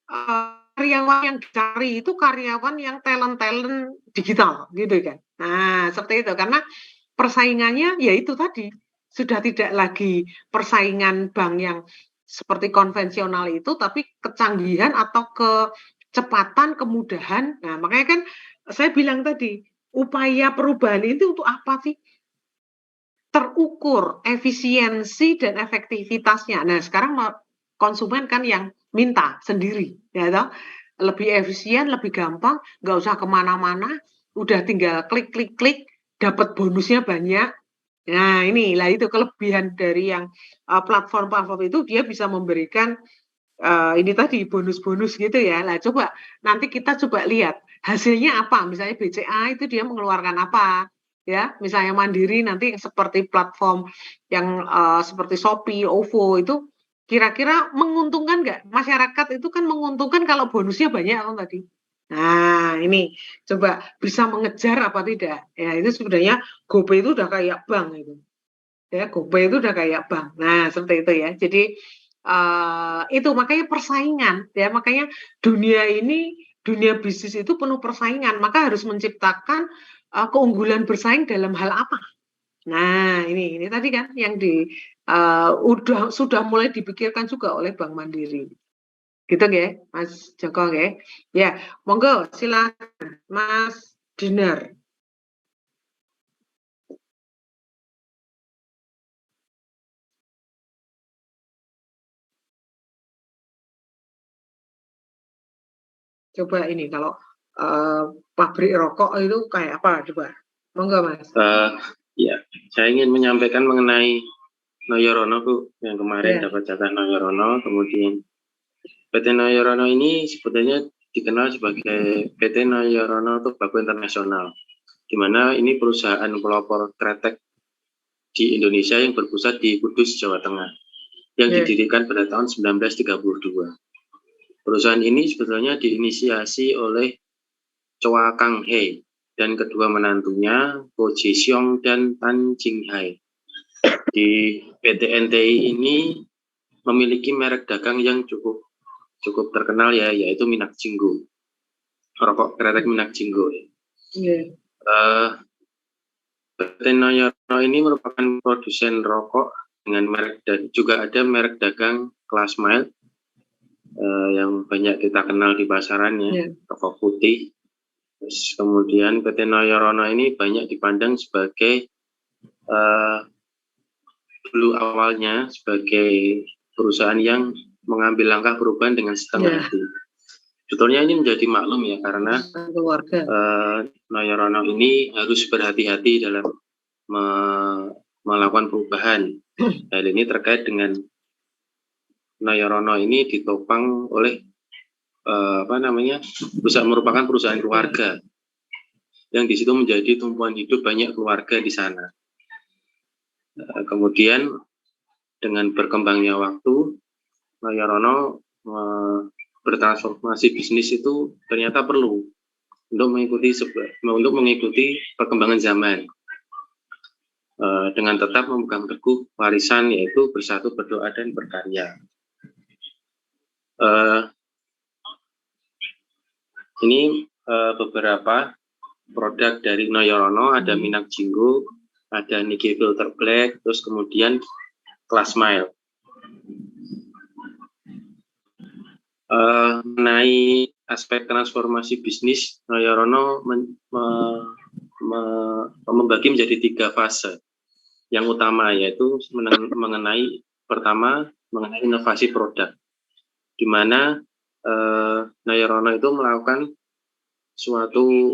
karyawan yang dicari itu karyawan yang talent-talent digital gitu kan. Nah, seperti itu karena persaingannya ya itu tadi sudah tidak lagi persaingan bank yang seperti konvensional itu tapi kecanggihan atau kecepatan, kemudahan. Nah, makanya kan saya bilang tadi upaya perubahan itu untuk apa sih? Terukur efisiensi dan efektivitasnya. Nah, sekarang konsumen kan yang minta sendiri, ya toh? Lebih efisien, lebih gampang, nggak usah kemana-mana, udah tinggal klik, dapat bonusnya banyak. Nah, inilah itu kelebihan dari yang platform-platform itu dia bisa memberikan ini tadi bonus-bonus gitu ya. Lah coba nanti kita coba lihat hasilnya apa. Misalnya BCA itu dia mengeluarkan apa? Ya, misalnya Mandiri nanti seperti platform yang seperti Shopee, OVO itu kira-kira menguntungkan nggak? Masyarakat itu kan menguntungkan kalau bonusnya banyak kan tadi. Nah, ini coba bisa mengejar apa tidak? Ya, itu sebenarnya GoPay itu udah kayak bank itu. Ya, GoPay itu udah kayak bank. Nah, seperti itu ya. Jadi itu makanya persaingan ya, makanya dunia bisnis itu penuh persaingan, maka harus menciptakan keunggulan bersaing dalam hal apa? Nah, ini tadi kan yang sudah mulai dipikirkan juga oleh Bank Mandiri. Gitu ya, Mas Joko ya. Ya, monggo silakan Mas Dinar. Coba ini kalau pabrik rokok itu kayak apa coba? Monggo Mas. Ya, saya ingin menyampaikan mengenai Noyorono Bu, yang kemarin dapat jatah Noyorono, kemudian PT Noyorono ini sebetulnya dikenal sebagai PT Noyorono Tobacco Internasional, di mana ini perusahaan pelopor kretek di Indonesia yang berpusat di Kudus, Jawa Tengah, yang didirikan pada tahun 1932. Perusahaan ini sebetulnya diinisiasi oleh Choa Kang Hei dan kedua menantunya Ko Ji Siong dan Tan Jing Hai. Di PT NTI ini memiliki merek dagang yang cukup terkenal ya, yaitu Minak Jinggo, rokok kretek Minak Jinggo. PT Noyorono ini merupakan produsen rokok dengan merek dan juga ada merek dagang kelas mild yang banyak kita kenal di pasarannya, rokok putih. Terus kemudian PT Noyorono ini banyak dipandang sebagai dulu awalnya sebagai perusahaan yang mengambil langkah perubahan dengan setengah hati. Sebetulnya ini menjadi maklum ya karena Noyorono ini harus berhati-hati dalam melakukan perubahan. Hal ini terkait dengan Noyorono ini ditopang oleh merupakan perusahaan keluarga yang di situ menjadi tumpuan hidup banyak keluarga di sana. Kemudian dengan berkembangnya waktu, Noyorono bertransformasi bisnis itu ternyata perlu untuk mengikuti perkembangan zaman dengan tetap memegang teguh warisan, yaitu bersatu, berdoa, dan berkarya. Ini beberapa produk dari Noyorono, ada Minyak Jinggo, ada Niki Filter Black, terus kemudian Classmile. Mengenai aspek transformasi bisnis, Noyorono membagi menjadi 3 fase. Yang utama yaitu mengenai inovasi produk, di mana Noyorono itu melakukan suatu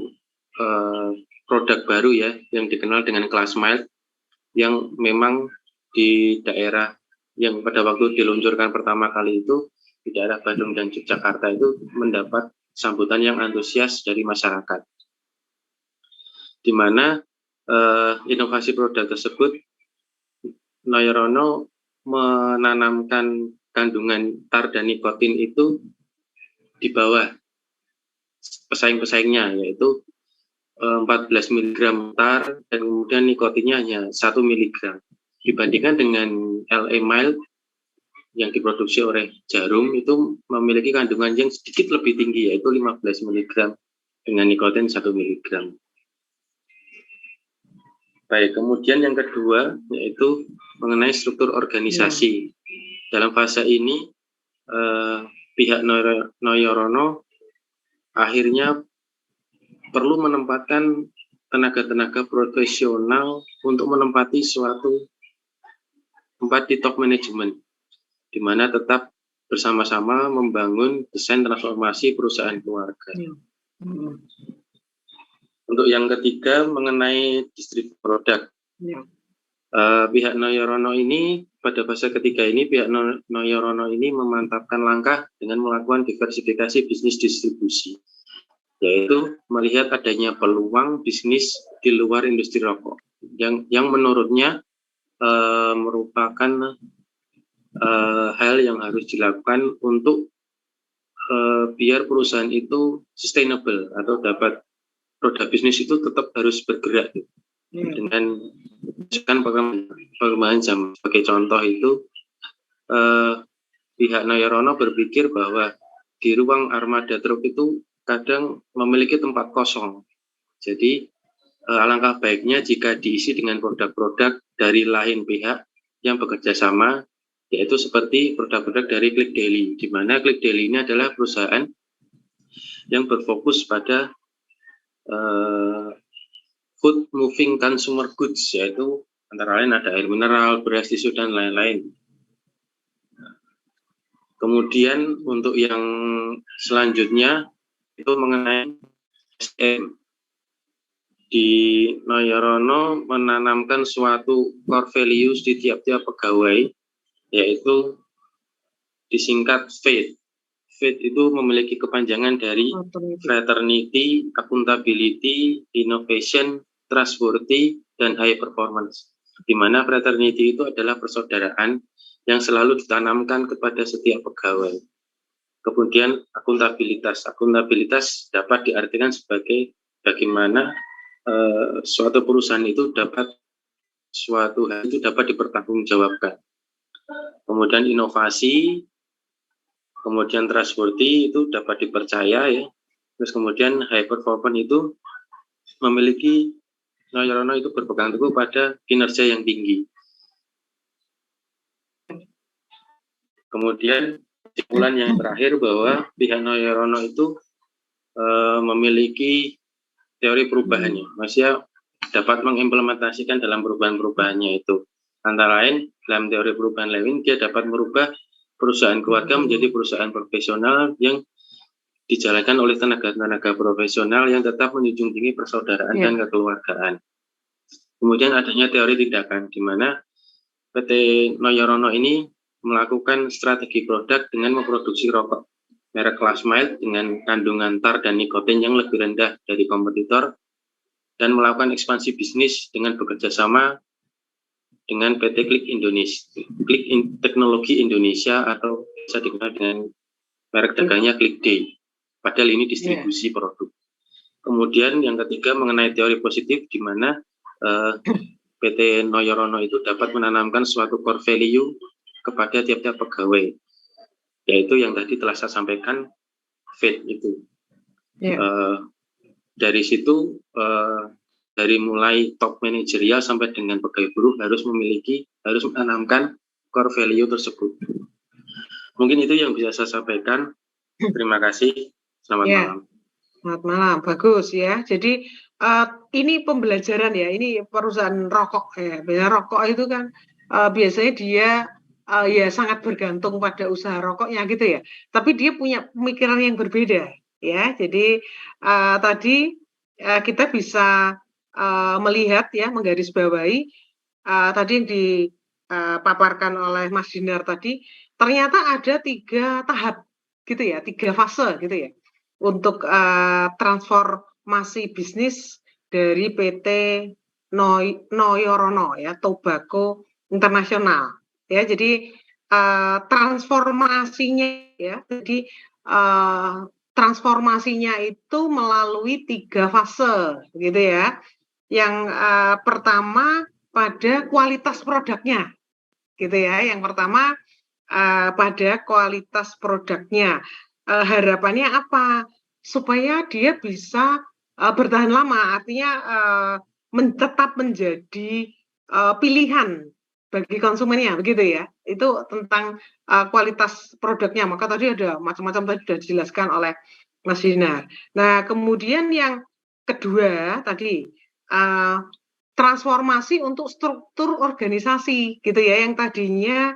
produk baru ya yang dikenal dengan Classmile, yang memang di daerah yang pada waktu diluncurkan pertama kali itu di daerah Bandung dan Yogyakarta itu mendapat sambutan yang antusias dari masyarakat, di mana inovasi produk tersebut Noyorono menanamkan kandungan tar dan nikotin itu di bawah pesaing-pesaingnya, yaitu 14 mg tar dan kemudian nikotinnya hanya 1 mg, dibandingkan dengan LA Mild yang diproduksi oleh Jarum itu memiliki kandungan yang sedikit lebih tinggi, yaitu 15 mg dengan nikotin 1 mg. Baik, kemudian yang kedua yaitu mengenai struktur organisasi. Dalam fase ini pihak Noyorono akhirnya perlu menempatkan tenaga-tenaga profesional untuk menempati suatu tempat di top manajemen, di mana tetap bersama-sama membangun desain transformasi perusahaan keluarga. Untuk yang ketiga mengenai distribusi produk, pihak Noyorono ini pada fase ketiga ini pihak Noyorono ini memantapkan langkah dengan melakukan diversifikasi bisnis distribusi, yaitu melihat adanya peluang bisnis di luar industri rokok yang menurutnya merupakan hal yang harus dilakukan untuk biar perusahaan itu sustainable atau dapat produk bisnis itu tetap harus bergerak dengan perkembangan zaman. Sebagai contoh itu pihak Noyorono berpikir bahwa di ruang armada truk itu kadang memiliki tempat kosong. Jadi alangkah baiknya jika diisi dengan produk-produk dari lain pihak yang bekerja sama, yaitu seperti produk-produk dari Click Daily, di mana Click Daily ini adalah perusahaan yang berfokus pada food moving consumer goods, yaitu antara lain ada air mineral, beras, tisu, dan lain-lain. Kemudian untuk yang selanjutnya itu mengenai SDM. Di Noyorono menanamkan suatu core values di tiap-tiap pegawai, yaitu disingkat FAIT. FAIT itu memiliki kepanjangan dari Fraternity, Accountability, Innovation, Trustworthy, dan High Performance. Di mana Fraternity itu adalah persaudaraan yang selalu ditanamkan kepada setiap pegawai. Kemudian akuntabilitas. Akuntabilitas dapat diartikan sebagai bagaimana suatu perusahaan itu dapat suatu hal itu dapat dipertanggungjawabkan. Kemudian inovasi, kemudian trustworthy itu dapat dipercaya ya. Terus kemudian high performance itu memiliki Noyorono itu berpegang teguh pada kinerja yang tinggi. Kemudian kesimpulan yang terakhir bahwa pihak Noyorono itu memiliki teori perubahannya, maksudnya dapat mengimplementasikan dalam perubahan-perubahannya itu. Antara lain dalam teori perubahan Lewin, dia dapat merubah perusahaan keluarga menjadi perusahaan profesional yang dijalankan oleh tenaga-tenaga profesional yang tetap menjunjung tinggi persaudaraan dan kekeluargaan. Kemudian adanya teori tindakan, di mana PT Noyorono ini melakukan strategi produk dengan memproduksi rokok merek Classmile dengan kandungan tar dan nikotin yang lebih rendah dari kompetitor, dan melakukan ekspansi bisnis dengan bekerja sama dengan PT Click Teknologi Indonesia atau bisa dikenal dengan merek dagangnya Click Day. Padahal ini distribusi produk. Kemudian yang ketiga mengenai teori positif, di mana PT Noyorono itu dapat menanamkan suatu core value kepada tiap-tiap pegawai, yaitu yang tadi telah saya sampaikan, FAIT itu. Ya. Dari situ dari mulai top manajerial sampai dengan pegawai buruh harus menanamkan core value tersebut. Mungkin itu yang bisa saya sampaikan. Terima kasih. Selamat malam. Selamat malam, bagus ya. Jadi ini pembelajaran ya. Ini perusahaan rokok ya. Biasanya rokok itu kan biasanya dia ya sangat bergantung pada usaha rokoknya gitu ya. Tapi dia punya pemikiran yang berbeda ya. Jadi tadi kita bisa melihat ya, menggarisbawahi tadi yang dipaparkan oleh Mas Dinar tadi, ternyata ada 3 tahap gitu ya, 3 fase gitu ya untuk transformasi bisnis dari PT Noyorono ya, Tobacco International ya. Jadi transformasinya ya, jadi transformasinya itu melalui 3 fase gitu ya. Yang pertama pada kualitas produknya gitu ya. Yang pertama pada kualitas produknya. Harapannya apa? Supaya dia bisa bertahan lama, artinya tetap menjadi pilihan bagi konsumennya, begitu ya. Itu tentang kualitas produknya. Maka tadi ada macam-macam tadi sudah dijelaskan oleh Mas Dinar. Nah, kemudian yang kedua tadi transformasi untuk struktur organisasi, gitu ya. Yang tadinya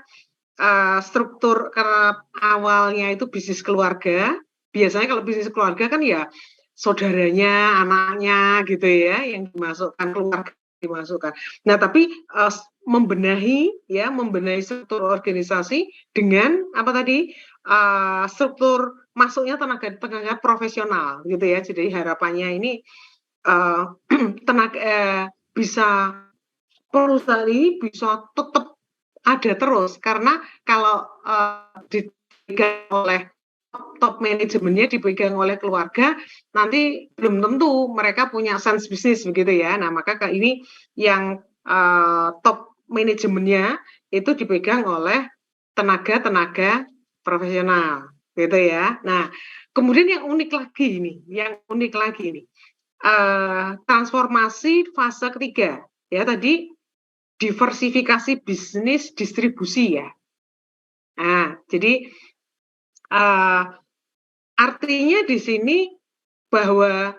struktur karena awalnya itu bisnis keluarga. Biasanya kalau bisnis keluarga kan ya saudaranya, anaknya gitu ya yang dimasukkan, keluarga dimasukkan. Nah, tapi membenahi struktur organisasi dengan apa tadi? Struktur masuknya tenaga profesional gitu ya. Jadi harapannya ini bisa perusahaan ini bisa tetap ada terus, karena kalau dipegang oleh top manajemennya, dipegang oleh keluarga, nanti belum tentu mereka punya sense bisnis begitu ya. Nah, maka ini yang top manajemennya itu dipegang oleh tenaga profesional gitu ya. Nah, kemudian yang unik lagi ini transformasi fase ketiga ya, tadi diversifikasi bisnis distribusi ya. Nah, jadi artinya di sini bahwa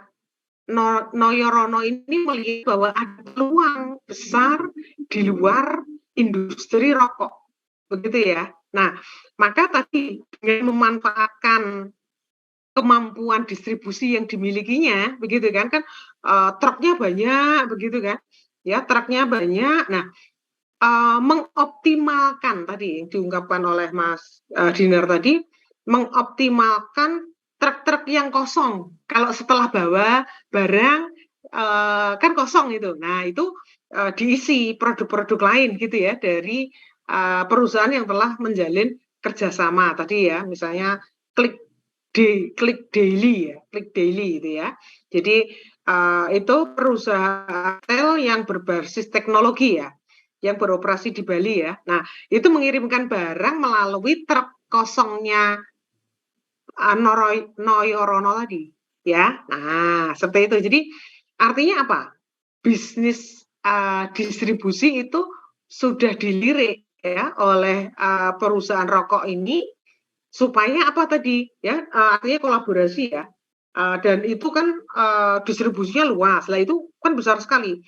Noyorono ini melihat bahwa ada peluang besar di luar industri rokok, begitu ya. Nah, maka tadi dengan memanfaatkan kemampuan distribusi yang dimilikinya, begitu kan truknya banyak, begitu kan? Ya, truknya banyak. Nah, mengoptimalkan tadi yang diungkapkan oleh Mas Dinar tadi, mengoptimalkan truk-truk yang kosong. Kalau setelah bawa barang kan kosong itu. Nah, itu diisi produk-produk lain gitu ya dari perusahaan yang telah menjalin kerjasama tadi ya, misalnya Klik Daily itu ya. Jadi itu perusahaan yang berbasis teknologi ya, yang beroperasi di Bali ya. Nah, itu mengirimkan barang melalui truk kosongnya Noyorono tadi ya. Nah, seperti itu. Jadi artinya apa? Bisnis distribusi itu sudah dilirik ya oleh perusahaan rokok ini supaya apa tadi ya, artinya kolaborasi ya. Dan itu kan distribusinya luas. Lah itu kan besar sekali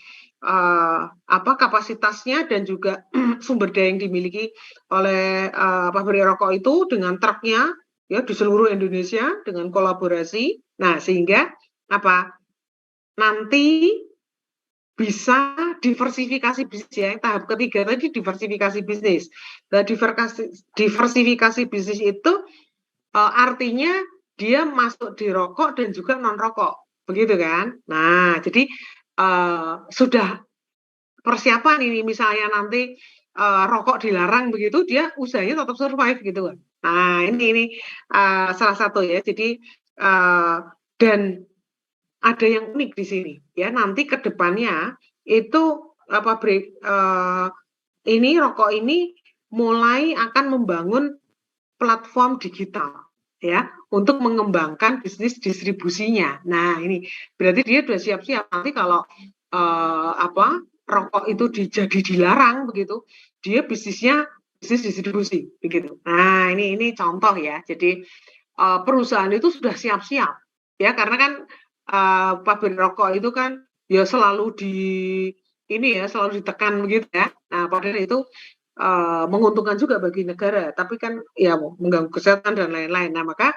kapasitasnya dan juga sumber daya yang dimiliki oleh pabrik rokok itu dengan truknya ya di seluruh Indonesia dengan kolaborasi. Nah, sehingga nanti bisa diversifikasi bisnis ya. Tahap ketiga tadi diversifikasi bisnis. Nah, diversifikasi bisnis itu artinya dia masuk di rokok dan juga non rokok, begitu kan? Nah, jadi sudah persiapan ini, misalnya nanti rokok dilarang begitu, dia usahanya tetap survive gitu kan. Nah, ini salah satu ya. Jadi dan ada yang unik di sini ya, nanti ke depannya itu pabrik rokok ini mulai akan membangun platform digital ya untuk mengembangkan bisnis distribusinya. Nah, ini berarti dia sudah siap-siap nanti kalau rokok itu jadi dilarang begitu, dia bisnisnya bisnis distribusi begitu. Nah, ini contoh ya. Jadi perusahaan itu sudah siap-siap ya, karena kan pabrik rokok itu kan ya selalu selalu ditekan begitu ya. Nah, padahal itu menguntungkan juga bagi negara, tapi kan ya mengganggu kesehatan dan lain-lain. Nah, maka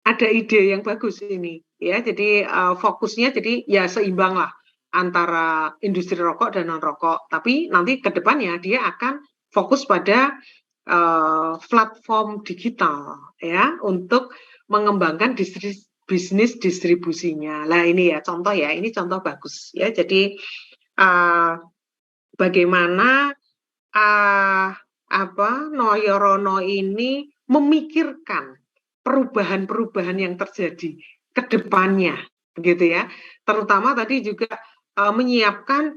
ada ide yang bagus ini ya. Jadi fokusnya jadi ya seimbang lah antara industri rokok dan non rokok. Tapi nanti ke depannya dia akan fokus pada platform digital ya untuk mengembangkan bisnis distribusinya. Lah ini ya contoh ya, ini contoh bagus ya. Jadi bagaimana Noyorono ini memikirkan perubahan-perubahan yang terjadi ke depannya begitu ya. Terutama tadi juga menyiapkan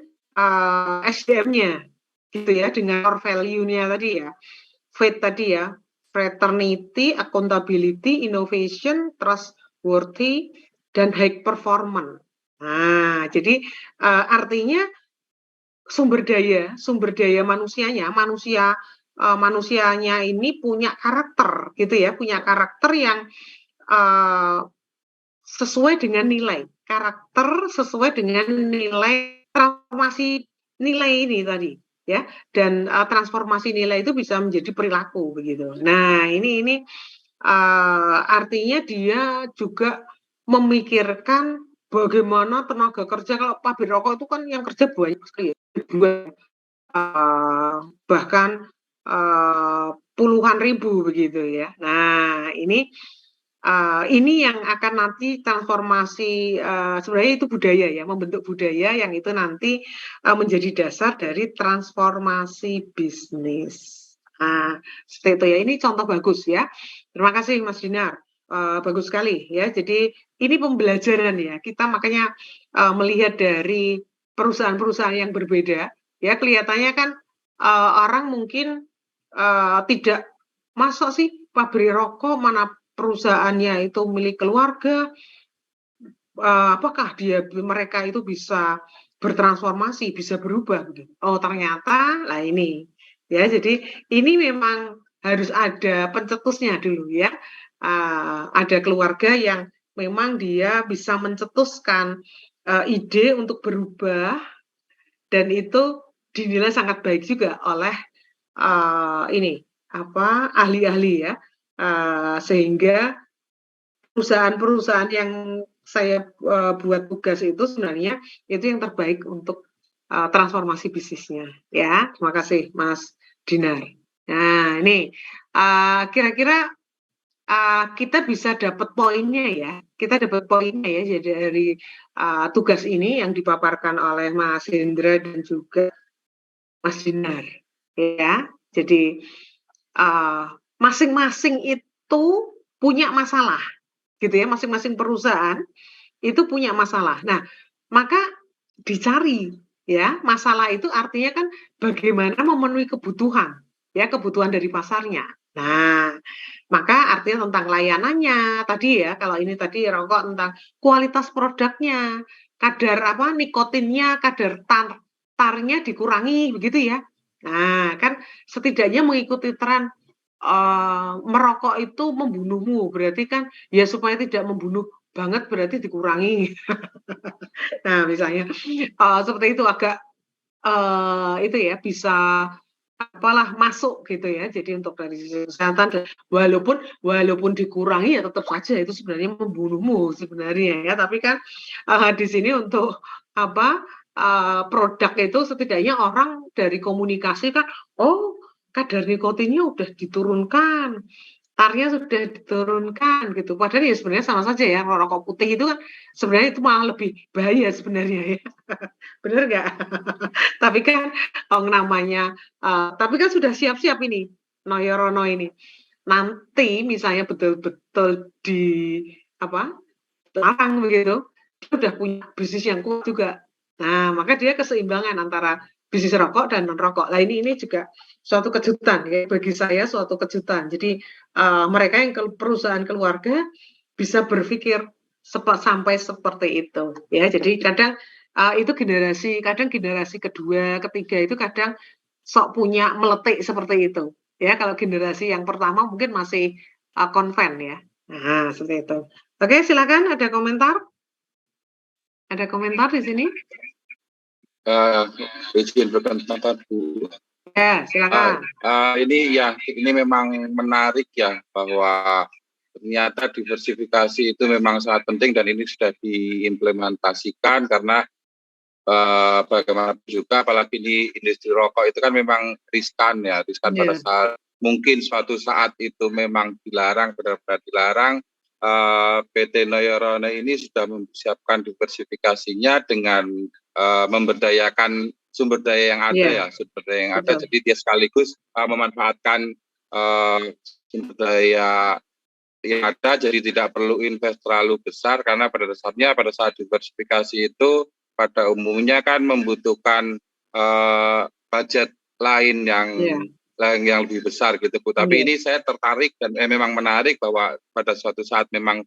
SDM-nya gitu ya, dengan core value-nya tadi ya. FAIT tadi ya, fraternity, accountability, innovation, trustworthy, dan high performance. Nah, jadi artinya sumber daya manusianya ini punya karakter gitu ya, punya karakter yang sesuai dengan nilai, karakter sesuai dengan nilai transformasi nilai ini tadi ya, dan transformasi nilai itu bisa menjadi perilaku begitu. Nah, ini artinya dia juga memikirkan bagaimana tenaga kerja. Kalau pabrik rokok itu kan yang kerja banyak sekali ya, bahkan puluhan ribu begitu ya. Nah, ini yang akan nanti transformasi, sebenarnya itu budaya ya, membentuk budaya yang itu nanti menjadi dasar dari transformasi bisnis. Nah, seperti itu ya, ini contoh bagus ya. Terima kasih Mas Dinar, bagus sekali ya. Jadi ini pembelajaran ya, kita makanya melihat dari perusahaan-perusahaan yang berbeda ya. Kelihatannya kan orang mungkin tidak, masa sih pabrik rokok, mana perusahaannya itu milik keluarga, apakah mereka itu bisa bertransformasi, bisa berubah gitu. Oh, ternyata lah ini ya. Jadi ini memang harus ada pencetusnya dulu ya. Ada keluarga yang memang dia bisa mencetuskan ide untuk berubah, dan itu dinilai sangat baik juga oleh ahli-ahli ya. Sehingga perusahaan-perusahaan yang saya buat tugas itu sebenarnya itu yang terbaik untuk transformasi bisnisnya ya. Terima kasih Mas Dinar. Nah, ini kira-kira kita bisa dapat poinnya ya. Kita dapat poinnya ya jadi dari tugas ini yang dipaparkan oleh Mas Hendra dan juga Mas Dinar ya. Jadi masing-masing itu punya masalah gitu ya, masing-masing perusahaan itu punya masalah. Nah, maka dicari ya, masalah itu artinya kan bagaimana memenuhi kebutuhan ya, kebutuhan dari pasarnya. Nah, maka artinya tentang layanannya tadi ya, kalau ini tadi rokok tentang kualitas produknya, kadar nikotinnya, kadar tarnya dikurangi begitu ya. Nah, kan setidaknya mengikuti tren merokok itu membunuhmu, berarti kan ya supaya tidak membunuh banget berarti dikurangi. Nah, misalnya seperti itu agak itu ya, bisa masuk gitu ya. Jadi untuk dari sisi kesehatan, walaupun dikurangi ya tetap saja itu sebenarnya membunuhmu sebenarnya ya. Tapi kan di sini untuk produk itu setidaknya orang dari komunikasi kan, oh kadar nikotinnya udah diturunkan, tarnya sudah diturunkan gitu. Padahal ya sebenarnya sama saja ya, rokok putih itu kan sebenarnya itu malah lebih bahaya sebenarnya ya. Benar nggak? Tapi kan namanya, tapi kan sudah siap-siap ini, Noyorono ini. Nanti misalnya betul-betul larang begitu, dia udah punya bisnis yang kuat juga. Nah, maka dia keseimbangan antara bisnis rokok dan non rokok. Nah ini juga suatu kejutan ya bagi saya, suatu kejutan. Jadi mereka yang perusahaan keluarga bisa berpikir sampai seperti itu ya. Jadi kadang itu kadang generasi kedua, ketiga itu kadang sok punya meletik seperti itu ya. Kalau generasi yang pertama mungkin masih konven ya. Nah seperti itu. Oke, silakan ada komentar. Ada komentar di sini? Izin berkomentar, Bu. Ya, silakan. Ini memang menarik ya, bahwa ternyata diversifikasi itu memang sangat penting dan ini sudah diimplementasikan karena bagaimanapun juga, apalagi di industri rokok itu kan memang riskan ya, pada saat mungkin suatu saat itu memang dilarang, benar-benar dilarang. PT Noyorono ini sudah mempersiapkan diversifikasinya dengan memberdayakan sumber daya yang ada ada. Jadi dia sekaligus memanfaatkan sumber daya yang ada, jadi tidak perlu invest terlalu besar karena pada dasarnya pada saat diversifikasi itu pada umumnya kan membutuhkan budget lain yang lebih besar gitu, Bu. Tapi ini saya tertarik dan memang menarik bahwa pada suatu saat memang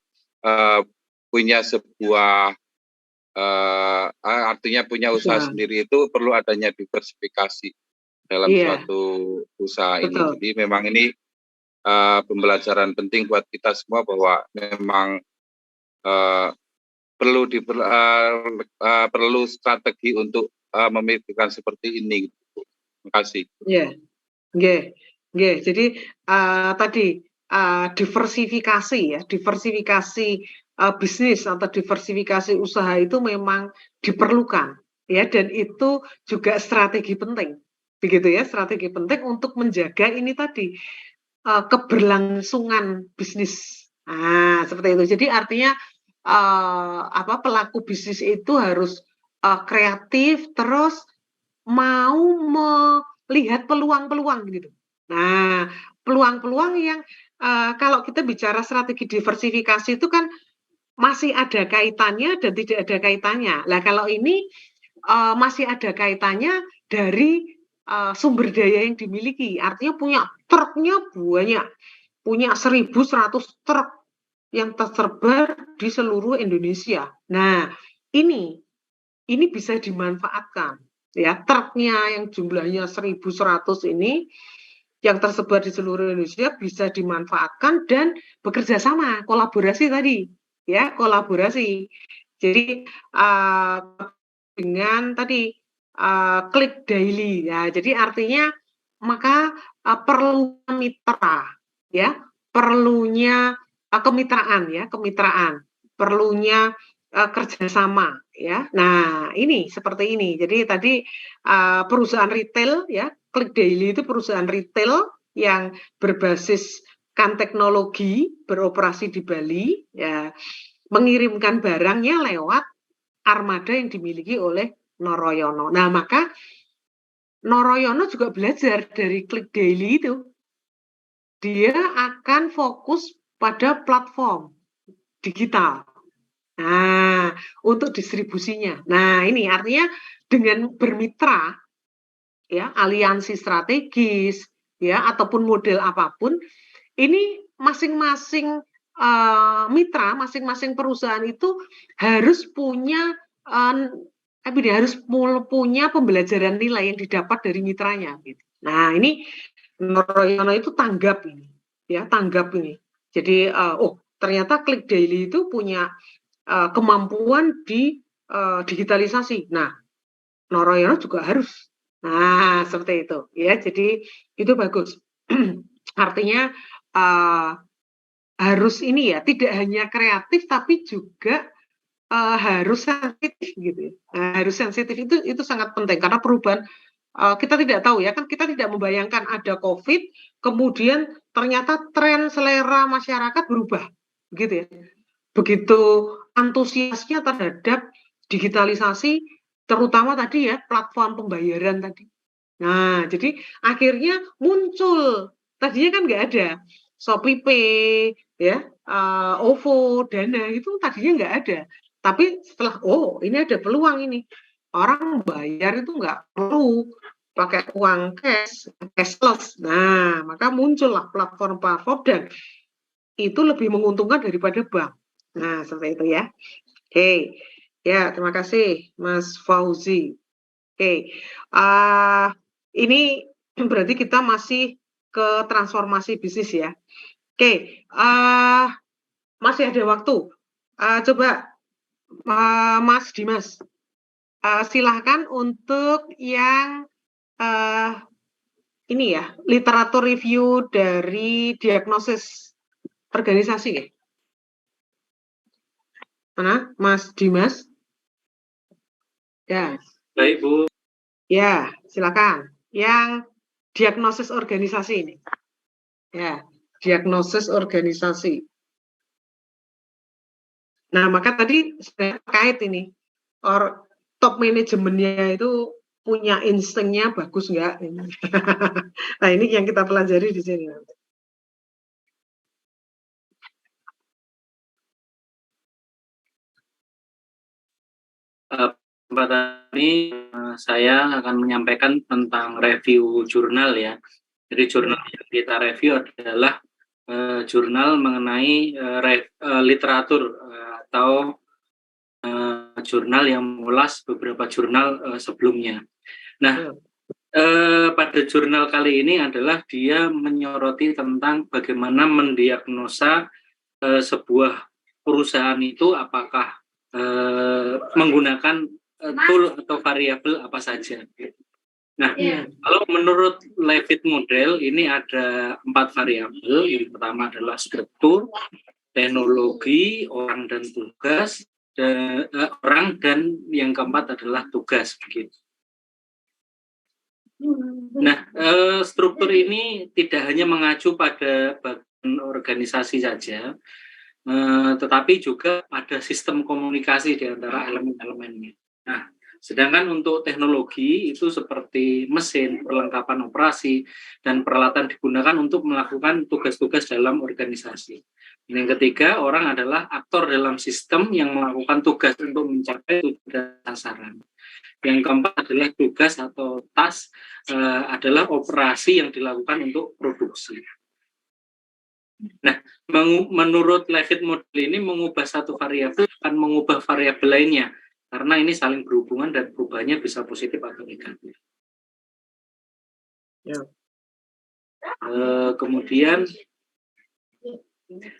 punya sebuah artinya punya usaha sendiri itu perlu adanya diversifikasi dalam suatu usaha ini. Jadi memang ini pembelajaran penting buat kita semua bahwa memang perlu strategi untuk memikirkan seperti ini. Terima kasih. Jadi tadi diversifikasi bisnis atau diversifikasi usaha itu memang diperlukan ya, dan itu juga strategi penting, begitu ya, strategi penting untuk menjaga ini tadi keberlangsungan bisnis. Seperti itu. Jadi artinya pelaku bisnis itu harus kreatif, terus mau melihat peluang-peluang gitu. Nah, peluang-peluang yang kalau kita bicara strategi diversifikasi itu kan masih ada kaitannya dan tidak ada kaitannya. Nah, kalau ini masih ada kaitannya dari sumber daya yang dimiliki. Artinya punya truknya banyak, punya 1.100 truk yang tersebar di seluruh Indonesia. Nah, ini bisa dimanfaatkan. Ya, truknya yang jumlahnya 1.100 ini yang tersebar di seluruh Indonesia bisa dimanfaatkan dan bekerja sama, kolaborasi tadi, ya, kolaborasi. Jadi dengan tadi klik daily, ya, jadi artinya maka perlu mitra, ya, perlunya kemitraan, perlunya kerjasama, ya. Nah, ini seperti ini. Jadi tadi perusahaan retail, ya, Klik Daily itu perusahaan retail yang berbasiskan teknologi, beroperasi di Bali, ya, mengirimkan barangnya lewat armada yang dimiliki oleh Noroyono. Nah, maka Noroyono juga belajar dari Klik Daily itu. Dia akan fokus pada platform digital. Nah, untuk distribusinya. Nah, ini artinya dengan bermitra, ya, aliansi strategis, ya, ataupun model apapun, ini masing-masing mitra, masing-masing perusahaan itu harus punya pembelajaran nilai yang didapat dari mitranya. Gitu. Nah, ini Noroyono itu tanggap ini. Jadi, ternyata Klik Daily itu punya kemampuan di digitalisasi. Nah, Noroyono juga harus. Nah, seperti itu. Ya, jadi itu bagus. Artinya harus ini ya, tidak hanya kreatif tapi juga harus sensitif gitu. Harus sensitif itu sangat penting karena perubahan kita tidak tahu ya, kan kita tidak membayangkan ada COVID, kemudian ternyata tren selera masyarakat berubah, gitu ya. Begitu antusiasnya terhadap digitalisasi, terutama tadi ya platform pembayaran tadi. Nah, jadi akhirnya muncul, tadinya kan nggak ada ShopeePay, ya, OVO, Dana itu tadinya nggak ada. Tapi setelah ini ada peluang ini. orang bayar itu nggak perlu pakai uang cashless. Nah, maka muncullah platform-platform dan itu lebih menguntungkan daripada bank. Nah, seperti itu ya. Oke, ya terima kasih Mas Fauzi. Oke, ini berarti kita masih ke transformasi bisnis ya. Oke, masih ada waktu. Coba Mas Dimas, silahkan untuk yang ini ya, literatur review dari diagnosis organisasi ya. Mana, Mas Dimas? Ya. Baik, Bu. Ya, silakan. Yang diagnosis organisasi ini. Ya, diagnosis organisasi. Nah, maka tadi saya terkait ini. Top manajemennya itu punya instingnya bagus nggak? Nah, ini yang kita pelajari di sini. Tadi saya akan menyampaikan tentang review jurnal ya. Jadi jurnal yang kita review adalah jurnal mengenai literatur atau jurnal yang mengulas beberapa jurnal sebelumnya. Nah, pada jurnal kali ini adalah dia menyoroti tentang bagaimana mendiagnosa sebuah perusahaan itu apakah menggunakan tool atau variabel apa saja. Nah, kalau menurut Levitt model ini ada 4 variabel. Yang pertama adalah struktur, teknologi, orang dan tugas, dan yang keempat adalah tugas begitu. Nah, struktur ini tidak hanya mengacu pada bagian organisasi saja, tetapi juga pada sistem komunikasi di antara elemen-elemennya. Nah, sedangkan untuk teknologi itu seperti mesin, perlengkapan operasi, dan peralatan digunakan untuk melakukan tugas-tugas dalam organisasi. Dan yang ketiga, orang adalah aktor dalam sistem yang melakukan tugas untuk mencapai tujuan sasaran. Yang keempat adalah tugas atau task adalah operasi yang dilakukan untuk produksi. Nah, menurut Levitt model ini mengubah satu variabel akan mengubah variabel lainnya karena ini saling berhubungan dan perubahannya bisa positif atau negatif. Ya. Kemudian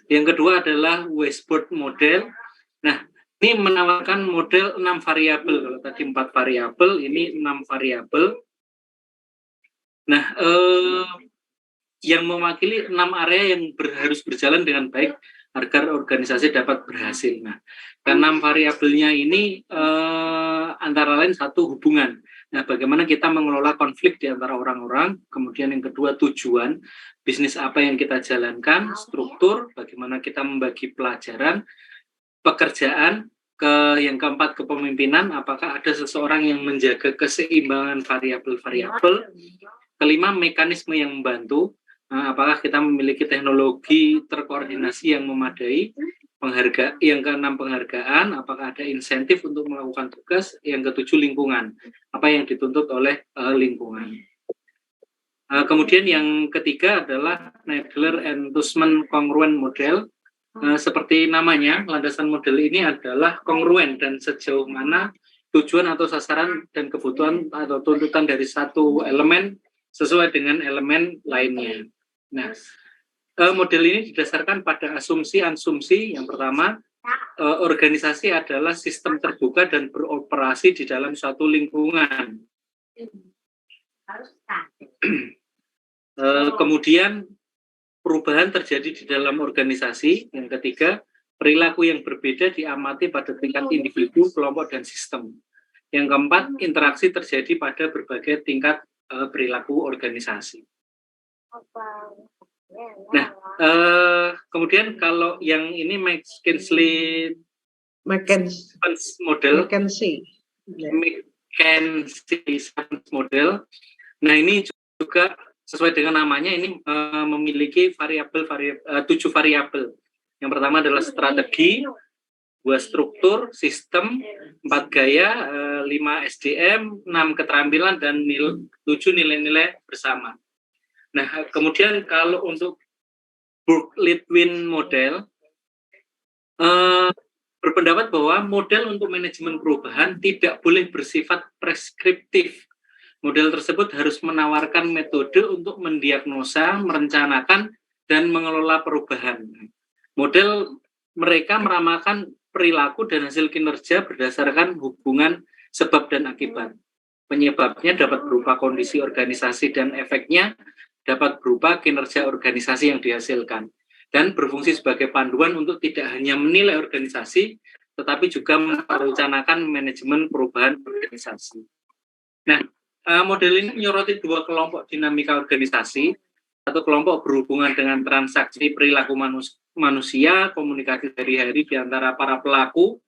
yang kedua adalah Westbrook model. Nah, ini menawarkan model 6 variabel. Kalau tadi 4 variabel, ini 6 variabel. Nah, yang mewakili 6 area yang harus berjalan dengan baik agar organisasi dapat berhasil. Nah, ke-6 variabelnya ini antara lain satu hubungan. Nah, bagaimana kita mengelola konflik di antara orang-orang. Kemudian yang kedua tujuan, bisnis apa yang kita jalankan, struktur, bagaimana kita membagi pelajaran, pekerjaan, yang keempat kepemimpinan, apakah ada seseorang yang menjaga keseimbangan variabel-variabel. Kelima, mekanisme yang membantu. Apakah kita memiliki teknologi terkoordinasi yang memadai, yang keenam penghargaan, apakah ada insentif untuk melakukan tugas, yang ketujuh lingkungan, apa yang dituntut oleh lingkungan. Kemudian yang ketiga adalah Nagler-Enthusman Congruent Model. Seperti namanya, landasan model ini adalah kongruen dan sejauh mana tujuan atau sasaran dan kebutuhan atau tuntutan dari satu elemen sesuai dengan elemen lainnya. Nah, model ini didasarkan pada asumsi-asumsi. Yang pertama, organisasi adalah sistem terbuka dan beroperasi di dalam suatu lingkungan. Kemudian, perubahan terjadi di dalam organisasi. Yang ketiga, perilaku yang berbeda diamati pada tingkat individu, kelompok, dan sistem. Yang keempat, interaksi terjadi pada berbagai tingkat perilaku organisasi. Nah, kemudian kalau yang ini McKinsey model. Nah, ini juga sesuai dengan namanya, ini memiliki 7 variabel. Yang pertama adalah strategi, 2 struktur, sistem, 4 gaya, 5 SDM, 6 keterampilan, dan 7 nilai-nilai bersama. Nah, kemudian kalau untuk Burke-Litwin model, berpendapat bahwa model untuk manajemen perubahan tidak boleh bersifat preskriptif. Model tersebut harus menawarkan metode untuk mendiagnosa, merencanakan, dan mengelola perubahan. Model mereka meramalkan perilaku dan hasil kinerja berdasarkan hubungan sebab dan akibat. Penyebabnya dapat berupa kondisi organisasi dan efeknya dapat berupa kinerja organisasi yang dihasilkan. Dan berfungsi sebagai panduan untuk tidak hanya menilai organisasi, tetapi juga merencanakan manajemen perubahan organisasi. Nah, model ini menyoroti 2 kelompok dinamika organisasi. Satu kelompok berhubungan dengan transaksi perilaku manusia, komunikasi sehari-hari di antara para pelaku.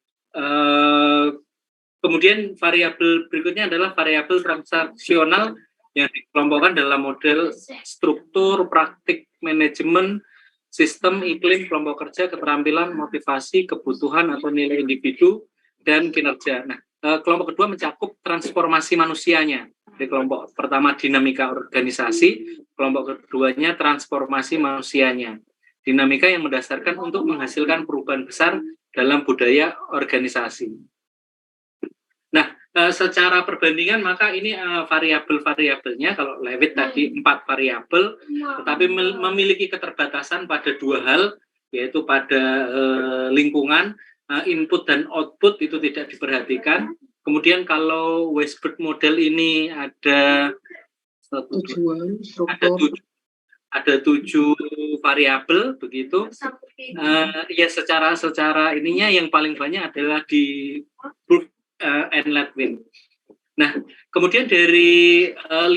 Kemudian variabel berikutnya adalah variabel transaksional yang dikelompokkan dalam model struktur, praktik, manajemen, sistem, iklim, kelompok kerja, keterampilan, motivasi, kebutuhan atau nilai individu, dan kinerja. Nah, kelompok kedua mencakup transformasi manusianya. Di kelompok pertama dinamika organisasi, kelompok keduanya transformasi manusianya. Dinamika yang mendasarkan untuk menghasilkan perubahan besar dalam budaya organisasi. Nah, secara perbandingan maka ini variabel-variabelnya, kalau Levitt tadi 4 variabel, tetapi memiliki keterbatasan pada 2 hal, yaitu pada lingkungan, input dan output itu tidak diperhatikan. Kemudian kalau Westbrook model ini ada Tujuan, ada 7 variabel begitu. Ya secara ininya yang paling banyak adalah di Burke and Litwin. Nah, kemudian dari 5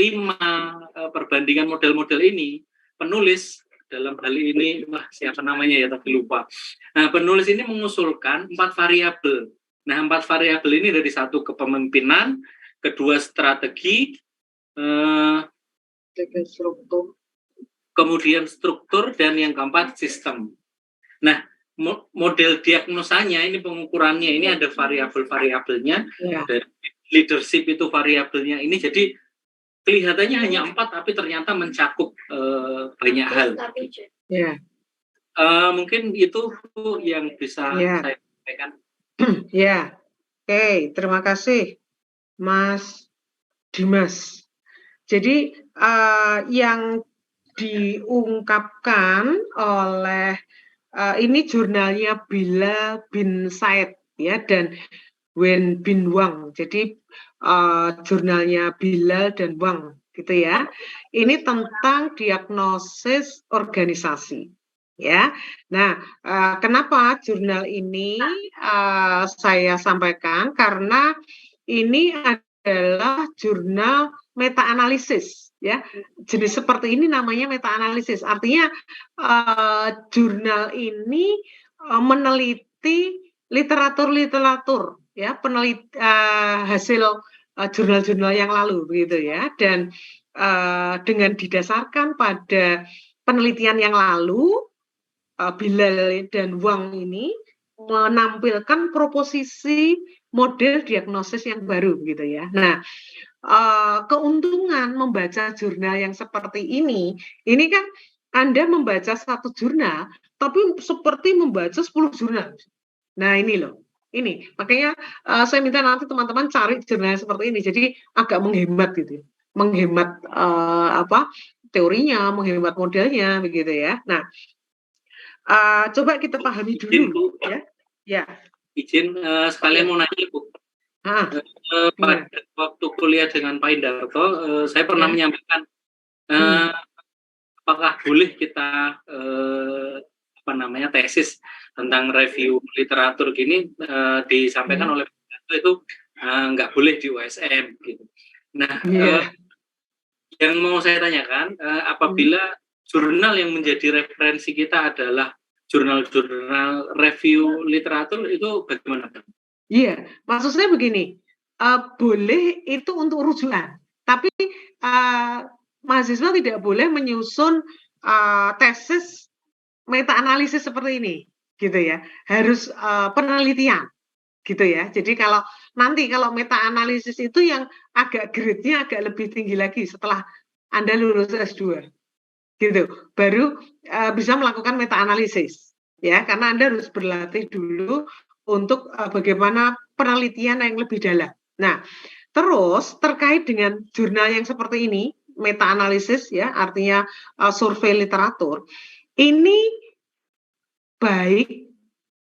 perbandingan model-model ini, penulis dalam hal ini, siapa namanya ya tadi lupa. Nah, penulis ini mengusulkan 4 variabel. Nah, 4 variabel ini dari 1 kepemimpinan, kedua strategi, kemudian struktur, dan yang keempat sistem. Nah, model diagnosanya ini pengukurannya ini ada variabel-variabelnya, dan leadership itu variabelnya ini, jadi kelihatannya hanya 4 tapi ternyata mencakup banyak hal. Mungkin itu yang bisa saya sampaikan. Ya, oke, terima kasih Mas Dimas. Jadi yang diungkapkan oleh ini jurnalnya Bila bin Said ya dan Wen bin Wang. Jadi jurnalnya Bilal dan Wang gitu ya. Ini tentang diagnosis organisasi. Ya, nah kenapa jurnal ini saya sampaikan karena ini adalah jurnal meta-analisis, ya. Jenis seperti ini namanya meta-analisis. Artinya jurnal ini meneliti literatur, ya, hasil jurnal-jurnal yang lalu, begitu ya. Dan dengan didasarkan pada penelitian yang lalu, Bilal dan Wang ini menampilkan proposisi model diagnosis yang baru gitu ya. Nah, keuntungan membaca jurnal yang seperti ini kan Anda membaca 1 jurnal, tapi seperti membaca 10 jurnal. Nah ini loh, ini makanya saya minta nanti teman-teman cari jurnal seperti ini. Jadi agak menghemat gitu, menghemat teorinya, menghemat modelnya begitu ya. Nah. Coba kita pahami dulu, ya. Izin sekalian mau nanya, Bu. Pada waktu kuliah dengan Pak Indarto, saya pernah menyampaikan apakah boleh kita tesis tentang review literatur gini disampaikan oleh Pak Indarto itu nggak boleh di USM gitu. Nah, yang mau saya tanyakan, apabila jurnal yang menjadi referensi kita adalah jurnal-jurnal review literatur, itu bagaimana? Iya, maksud saya begini, boleh itu untuk rujukan, tapi mahasiswa tidak boleh menyusun tesis meta-analisis seperti ini. gitu ya, harus penelitian gitu ya. Jadi kalau meta analisis itu yang agak grade-nya agak lebih tinggi lagi setelah Anda lulus S2 gitu, baru bisa melakukan meta analisis ya, karena Anda harus berlatih dulu untuk bagaimana penelitian yang lebih dalam. Nah, terus terkait dengan jurnal yang seperti ini, meta analisis ya, artinya survei literatur, ini baik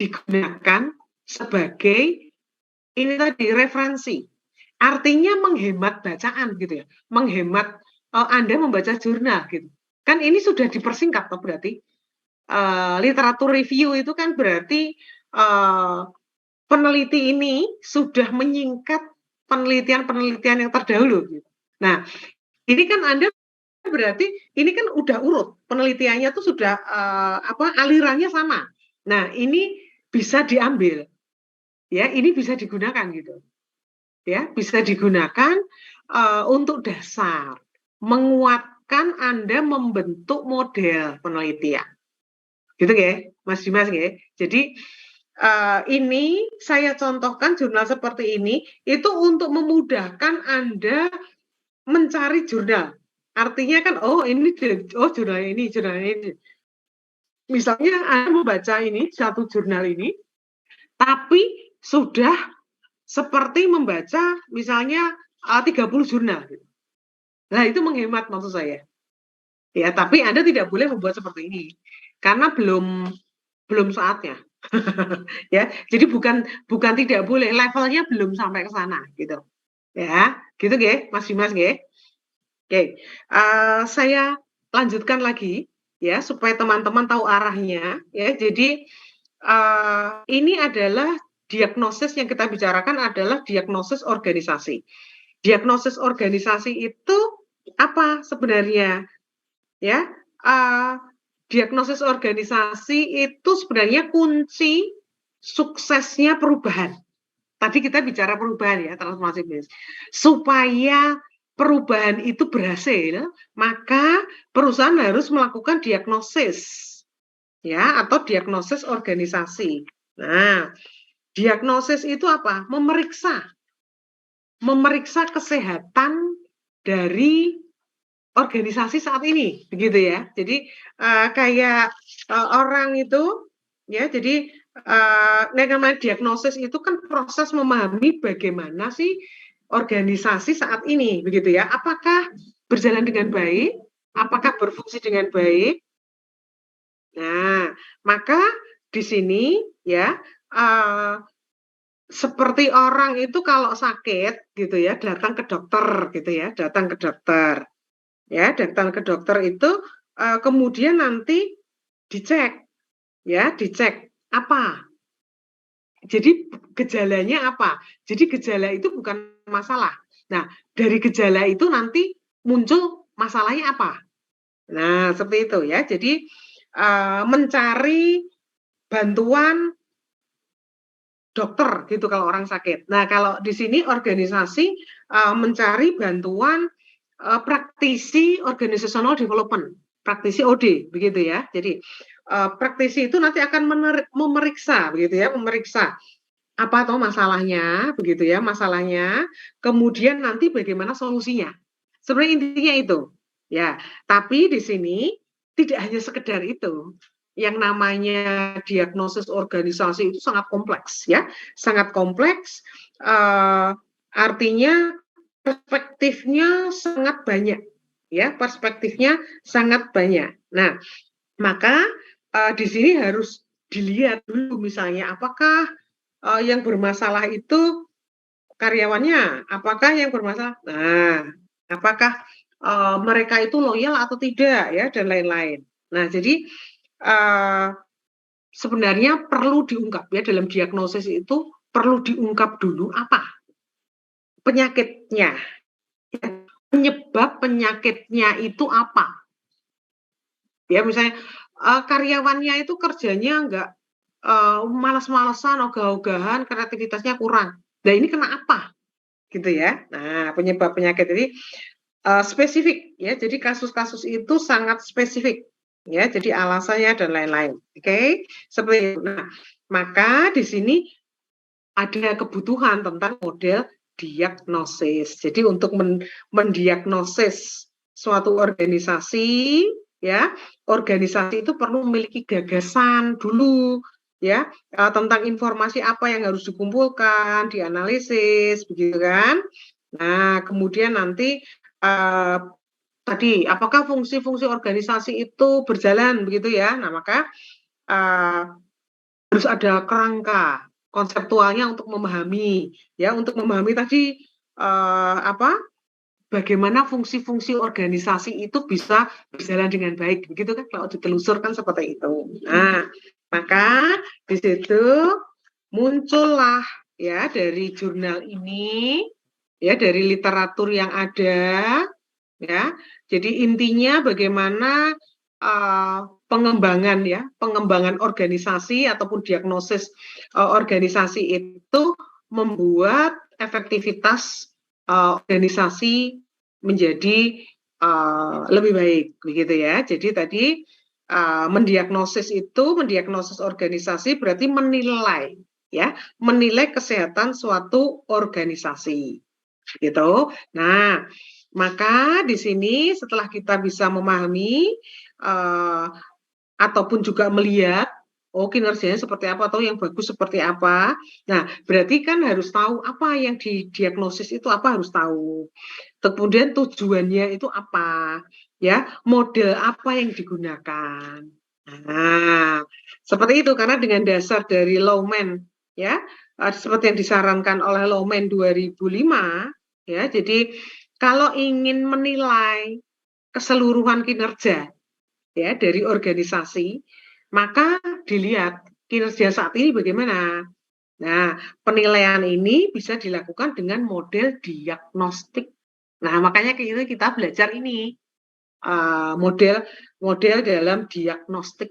digunakan sebagai ini tadi referensi. Artinya menghemat bacaan gitu ya, menghemat Anda membaca jurnal gitu. Kan ini sudah dipersingkat toh berarti. Literatur review itu kan berarti peneliti ini sudah menyingkat penelitian-penelitian yang terdahulu gitu. Nah, ini kan Anda berarti ini kan udah urut penelitiannya tuh sudah alirannya sama. Nah, ini bisa diambil. Ya, ini bisa digunakan gitu. Ya, bisa digunakan untuk dasar menguatkan Anda membentuk model penelitian. Gitu ya, Mas Dimas ya. Jadi ini saya contohkan jurnal seperti ini itu untuk memudahkan Anda mencari jurnal. Artinya kan jurnal ini. Misalnya Anda membaca ini satu jurnal ini, tapi sudah seperti membaca misalnya 30 jurnal. Nah, itu menghemat maksud saya. Ya, tapi Anda tidak boleh membuat seperti ini karena belum saatnya. Ya, jadi bukan tidak boleh, levelnya belum sampai ke sana gitu. Ya, gitu nggih, Mas Dimas nggih. Oke, saya lanjutkan lagi ya supaya teman-teman tahu arahnya ya. Jadi ini adalah diagnosis yang kita bicarakan adalah diagnosis organisasi. Diagnosis organisasi itu apa sebenarnya? Ya, diagnosis organisasi itu sebenarnya kunci suksesnya perubahan. Tadi kita bicara perubahan ya, transformasi bisnis. Supaya perubahan itu berhasil, maka perusahaan harus melakukan diagnosis ya, atau diagnosis organisasi. Nah, diagnosis itu apa? Memeriksa kesehatan dari organisasi saat ini, begitu ya. Jadi kayak orang itu, ya. Jadi namanya diagnosis itu kan proses memahami bagaimana sih organisasi saat ini, begitu ya. Apakah berjalan dengan baik? Apakah berfungsi dengan baik? Nah, maka di sini ya seperti orang itu kalau sakit gitu ya, datang ke dokter gitu ya, datang ke dokter. Ya, datang ke dokter itu kemudian nanti dicek apa. Jadi gejalanya apa? Jadi gejala itu bukan masalah. Nah, dari gejala itu nanti muncul masalahnya apa. Nah, seperti itu ya. Jadi mencari bantuan dokter gitu kalau orang sakit. Nah, kalau di sini organisasi mencari bantuan praktisi organizational development, praktisi OD begitu ya. Jadi praktisi itu nanti akan memeriksa begitu ya, memeriksa apa atau masalahnya begitu ya, masalahnya, kemudian nanti bagaimana solusinya. Sebenarnya intinya itu. Ya, tapi di sini tidak hanya sekedar itu. Yang namanya diagnosis organisasi itu sangat kompleks ya, sangat kompleks. Artinya perspektifnya sangat banyak, ya perspektifnya sangat banyak. Nah, maka di sini harus dilihat dulu misalnya apakah yang bermasalah itu karyawannya, apakah yang bermasalah, nah, apakah mereka itu loyal atau tidak ya dan lain-lain. Nah, jadi sebenarnya perlu diungkap ya dalam diagnosis itu perlu diungkap dulu apa penyakitnya. Penyebab penyakitnya itu apa? Ya misalnya karyawannya itu kerjanya enggak malas-malesan, ogah-ogahan, kreativitasnya kurang. Nah ini kena apa? Gitu ya. Nah penyebab penyakit ini spesifik ya. Jadi kasus-kasus itu sangat spesifik. ya, jadi alasannya dan lain-lain. Oke, seperti itu. Nah, maka di sini ada kebutuhan tentang model diagnosis. Jadi untuk mendiagnosis suatu organisasi, ya, organisasi itu perlu memiliki gagasan dulu, ya, tentang informasi apa yang harus dikumpulkan, dianalisis, begitu kan? Nah, kemudian nanti tadi apakah fungsi-fungsi organisasi itu berjalan begitu ya? Nah, maka harus ada kerangka konseptualnya untuk memahami, ya, untuk memahami tadi bagaimana fungsi-fungsi organisasi itu bisa berjalan dengan baik, begitu kan? Kalau ditelusurkan seperti itu. Nah, maka di situ muncullah ya dari jurnal ini, ya dari literatur yang ada, ya. Jadi intinya bagaimana pengembangan organisasi ataupun diagnosis organisasi itu membuat efektivitas organisasi menjadi lebih baik, begitu ya. Jadi tadi mendiagnosis organisasi berarti menilai, ya, menilai kesehatan suatu organisasi, gitu. Nah, maka di sini setelah kita bisa memahami ataupun juga melihat, oh kinerjanya seperti apa atau yang bagus seperti apa. Nah, berarti kan harus tahu apa yang didiagnosis itu apa harus tahu. Kemudian tujuannya itu apa, ya, model apa yang digunakan. Nah, seperti itu karena dengan dasar dari Lowman, ya, seperti yang disarankan oleh Lowman 2005, ya, jadi kalau ingin menilai keseluruhan kinerja, ya, dari organisasi, maka dilihat kinerja saat ini bagaimana. Nah, penilaian ini bisa dilakukan dengan model diagnostik. Nah, makanya kita belajar ini model dalam diagnostik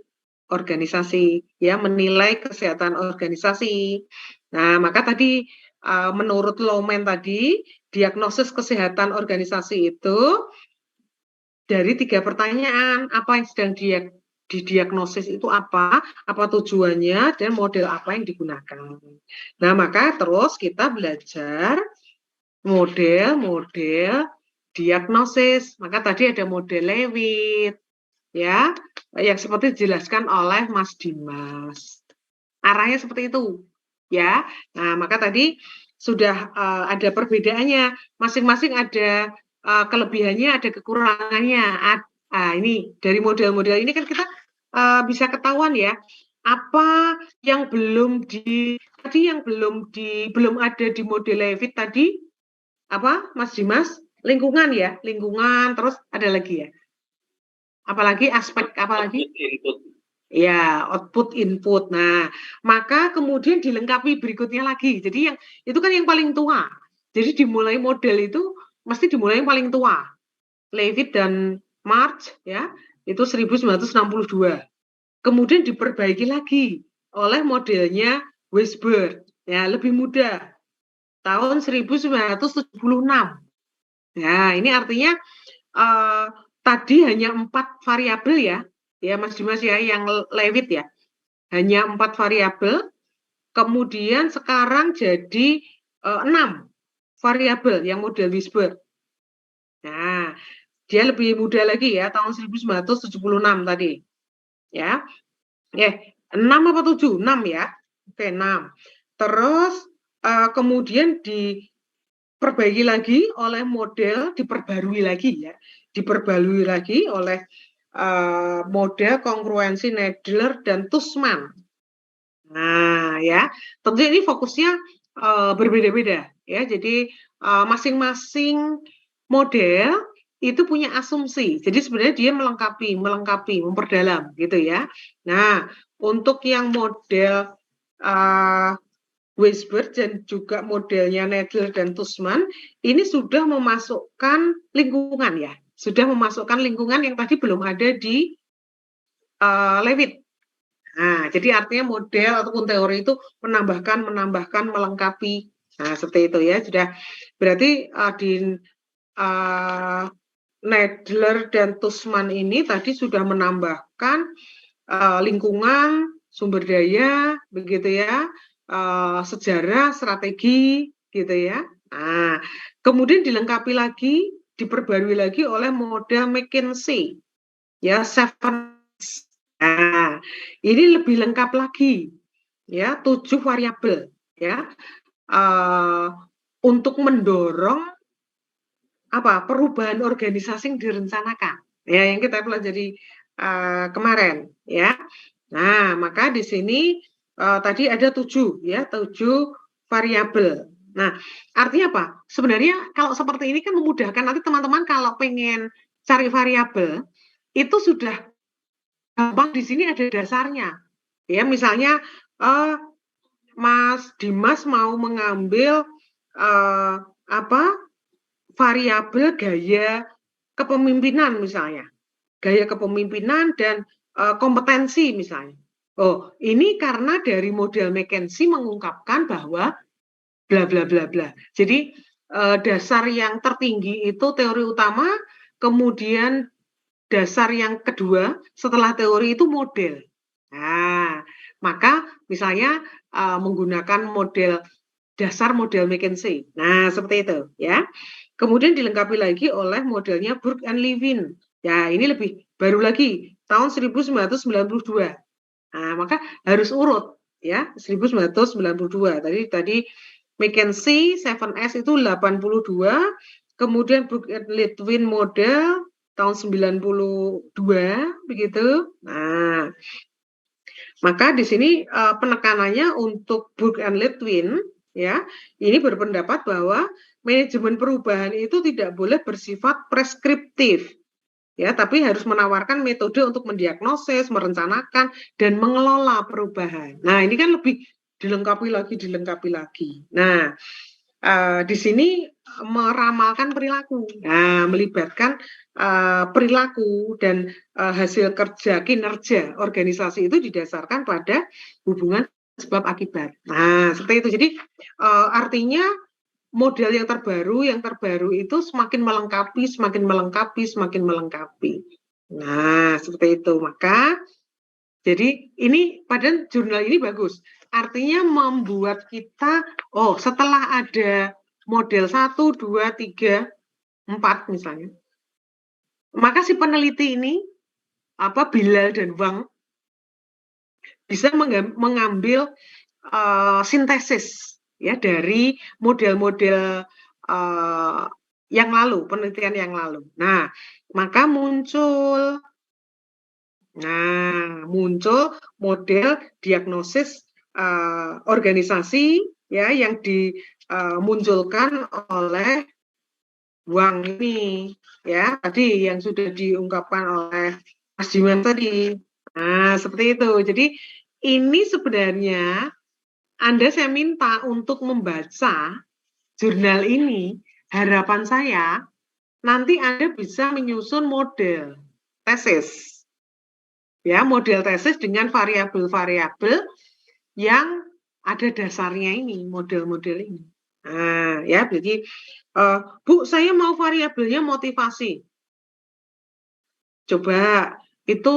organisasi, ya, menilai kesehatan organisasi. Nah, maka tadi menurut Lowman tadi diagnosis kesehatan organisasi itu dari 3 pertanyaan, apa yang sedang didiagnosis itu apa tujuannya, dan model apa yang digunakan. Nah, maka terus kita belajar model-model diagnosis. Maka tadi ada model Lewitt, ya, yang seperti dijelaskan oleh Mas Dimas. Arahnya seperti itu, ya. Nah, maka tadi sudah ada perbedaannya, masing-masing ada kelebihannya, ada kekurangannya. Ini dari model-model ini kan kita bisa ketahuan ya, apa yang belum ada di model Lewitt tadi, apa Mas Dimas? Lingkungan ya, lingkungan, terus ada lagi ya. Apalagi aspek apalagi? Input. Ya, output input. Nah, maka kemudian dilengkapi berikutnya lagi. Jadi yang itu kan yang paling tua. Jadi dimulai model itu mesti dimulai yang paling tua. Lewitt dan March, ya, itu 1962. Kemudian diperbaiki lagi oleh modelnya Weisberg, ya, lebih muda. Tahun 1976. Nah, ini artinya tadi hanya 4 variabel ya Mas Dimas ya, yang Lewitt ya, hanya 4 variabel, kemudian sekarang jadi 6 variabel yang model Weisberg. Nah, dia lebih muda lagi ya, tahun 1976 tadi, ya. 6 apa 7? 6 ya. Oke, 6. Terus kemudian diperbaiki lagi oleh model, diperbarui lagi oleh model kongruensi Nadler dan Tussman. Nah, ya, tentu ini fokusnya berbeda-beda ya. Jadi masing-masing model itu punya asumsi. Jadi sebenarnya dia melengkapi, memperdalam gitu ya. Nah, untuk yang model Weisberg dan juga modelnya Nadler dan Tussman ini sudah memasukkan lingkungan ya. Sudah memasukkan lingkungan yang tadi belum ada di Lewitt. Nah, jadi artinya model ataupun teori itu menambahkan, melengkapi. Nah, seperti itu ya. Sudah berarti di Nadler dan Tusman ini tadi sudah menambahkan lingkungan, sumber daya, begitu ya, sejarah, strategi, gitu ya. Nah, kemudian dilengkapi lagi, diperbarui lagi oleh model McKinsey, ya, 7. Nah, ini lebih lengkap lagi, ya, 7 variabel, ya, untuk mendorong perubahan organisasi yang direncanakan, ya, yang kita pelajari kemarin, ya. Nah, maka di sini tadi ada 7, ya, 7 variabel. Nah, artinya apa? Sebenarnya kalau seperti ini kan memudahkan nanti teman-teman kalau pengen cari variabel itu sudah gampang, di sini ada dasarnya. Ya, misalnya Mas Dimas mau mengambil variabel gaya kepemimpinan misalnya. Gaya kepemimpinan dan kompetensi misalnya. Oh, ini karena dari model McKinsey mengungkapkan bahwa bla bla bla bla. Jadi dasar yang tertinggi itu teori utama, kemudian dasar yang kedua setelah teori itu model. Nah, maka misalnya menggunakan dasar model McKinsey. Nah, seperti itu ya. Kemudian dilengkapi lagi oleh modelnya Burke and Levin. Ya, ini lebih baru lagi, tahun 1992. Nah, maka harus urut ya, 1992. Tadi McKinsey 7S itu 82, kemudian Burke and Levin model tahun 92 begitu. Nah, maka di sini penekanannya untuk Burke and Levin, ya, ini berpendapat bahwa manajemen perubahan itu tidak boleh bersifat preskriptif, ya, tapi harus menawarkan metode untuk mendiagnosis, merencanakan, dan mengelola perubahan. Nah, ini kan lebih dilengkapi lagi. Nah, di sini meramalkan perilaku, melibatkan perilaku dan hasil kerja, kinerja organisasi itu didasarkan pada hubungan sebab akibat. Nah, seperti itu. Jadi artinya model yang terbaru itu semakin melengkapi. Nah, seperti itu. Maka jadi ini pada jurnal ini bagus. Artinya membuat kita, setelah ada model 1, 2, 3, 4 misalnya, maka si peneliti ini, Bilal dan Wang, bisa mengambil sintesis ya dari model-model yang lalu, penelitian yang lalu. Nah, maka muncul model diagnosis organisasi ya yang dimunculkan oleh Wang ini ya, tadi yang sudah diungkapkan oleh Mas Dimas tadi. Nah, seperti itu. Jadi ini sebenarnya saya minta untuk membaca jurnal ini, harapan saya nanti Anda bisa menyusun model tesis. Ya, model tesis dengan variabel-variabel yang ada dasarnya ini, model-model ini. Nah, ya, jadi Bu, saya mau variabelnya motivasi. Coba itu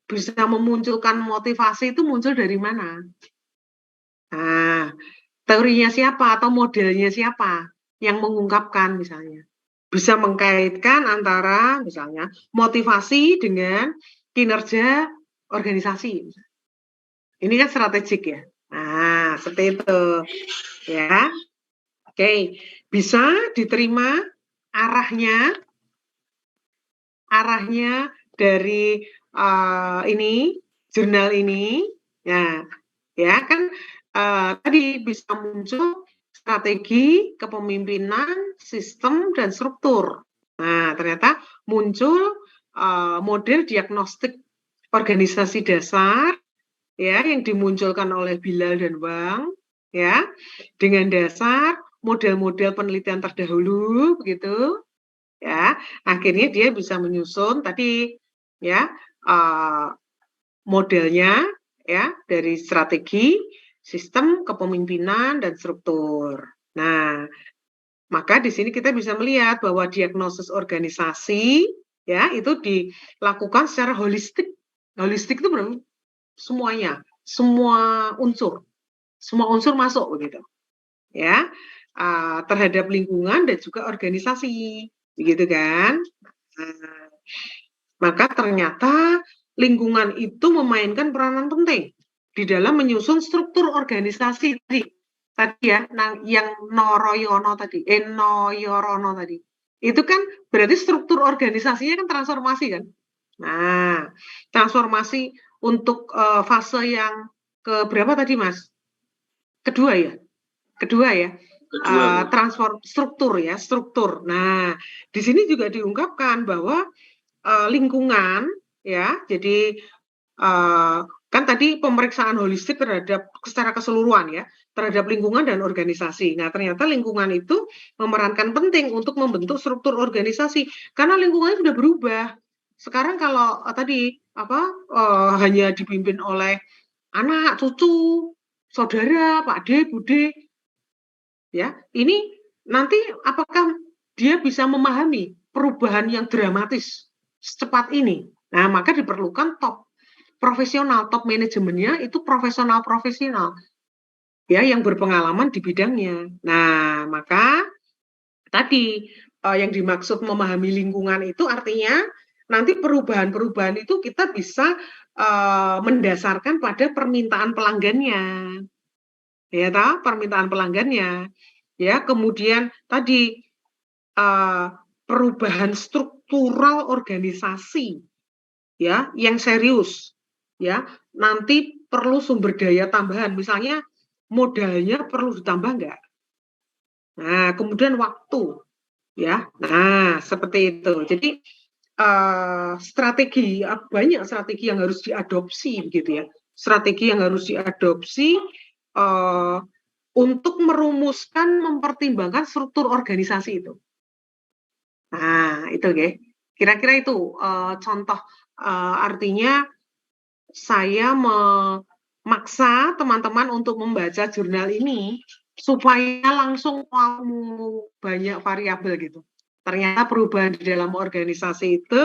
bisa memunculkan motivasi itu muncul dari mana? Nah, teorinya siapa atau modelnya siapa yang mengungkapkan misalnya? Bisa mengkaitkan antara misalnya motivasi dengan kinerja organisasi. Ini kan strategik ya. Nah, seperti itu. Ya. Oke, bisa diterima arahnya dari ini jurnal ini. Ya kan tadi bisa muncul strategi kepemimpinan, sistem dan struktur. Nah, ternyata muncul model diagnostik organisasi dasar ya yang dimunculkan oleh Bilal dan Wang ya dengan dasar model-model penelitian terdahulu begitu ya, akhirnya dia bisa menyusun tadi ya modelnya ya dari strategi, sistem, kepemimpinan dan struktur. Nah, Maka di sini kita bisa melihat bahwa diagnosis organisasi ya itu dilakukan secara holistik. Holistik itu berarti semuanya, semua unsur masuk begitu. Ya, terhadap lingkungan dan juga organisasi, begitu kan? Maka ternyata lingkungan itu memainkan peranan penting di dalam menyusun struktur organisasi tadi ya, yang Noyorono tadi, itu kan berarti struktur organisasinya kan transformasi kan. Nah, transformasi untuk fase yang ke berapa tadi Mas? Kedua ya. Transform struktur. Nah, di sini juga diungkapkan bahwa lingkungan ya, jadi kan tadi pemeriksaan holistik terhadap secara keseluruhan ya, terhadap lingkungan dan organisasi. Nah, ternyata lingkungan itu memerankan penting untuk membentuk struktur organisasi karena lingkungannya sudah berubah. Sekarang kalau tadi hanya dipimpin oleh anak, cucu, saudara, Pak D, Bude, ya, ini nanti apakah dia bisa memahami perubahan yang dramatis secepat ini? Nah, maka diperlukan top profesional, top manajemennya itu profesional ya yang berpengalaman di bidangnya. Nah, maka tadi yang dimaksud memahami lingkungan itu artinya nanti perubahan-perubahan itu kita bisa mendasarkan pada permintaan pelanggannya. Ya, permintaan pelanggannya. Ya, kemudian tadi perubahan struktural organisasi ya yang serius. Ya, nanti perlu sumber daya tambahan, misalnya modalnya perlu ditambah enggak? Nah, kemudian waktu, ya. Nah, seperti itu. Jadi strategi banyak strategi yang harus diadopsi, begitu ya. Strategi yang harus diadopsi untuk merumuskan, mempertimbangkan struktur organisasi itu. Nah, itu ya. Kira-kira itu contoh artinya saya memaksa teman-teman untuk membaca jurnal ini supaya langsung mau banyak variabel gitu. Ternyata perubahan di dalam organisasi itu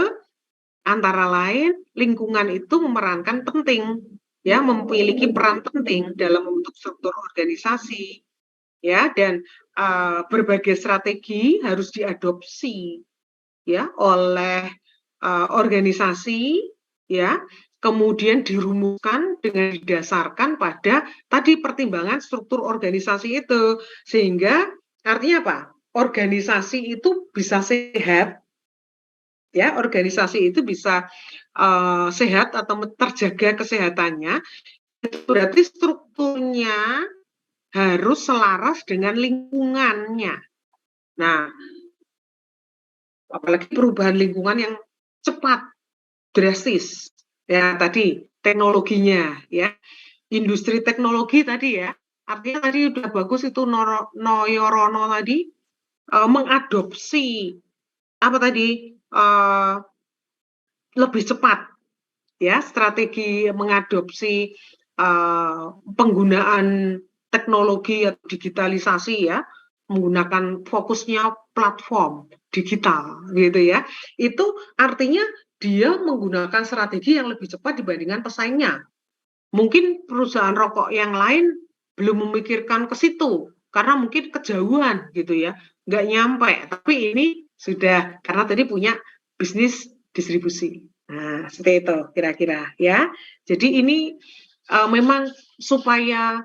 antara lain lingkungan itu memerankan penting, ya, memiliki peran penting dalam membentuk struktur organisasi, ya, dan berbagai strategi harus diadopsi, ya, oleh organisasi, ya. Kemudian dirumuskan dengan didasarkan pada tadi pertimbangan struktur organisasi itu. Sehingga artinya apa? Organisasi itu bisa sehat, ya, organisasi itu bisa sehat atau terjaga kesehatannya, itu berarti strukturnya harus selaras dengan lingkungannya. Nah, apalagi perubahan lingkungan yang cepat, drastis. Ya, tadi teknologinya, ya, industri teknologi tadi ya, artinya tadi udah bagus itu Noyorono tadi mengadopsi apa tadi lebih cepat, ya, strategi mengadopsi penggunaan teknologi atau digitalisasi ya, menggunakan fokusnya platform digital gitu ya. Itu artinya dia menggunakan strategi yang lebih cepat dibandingkan pesaingnya. Mungkin perusahaan rokok yang lain belum memikirkan ke situ karena mungkin kejauhan gitu ya, nggak nyampe. Tapi ini sudah karena tadi punya bisnis distribusi. Nah, seperti itu kira-kira ya. Jadi ini memang supaya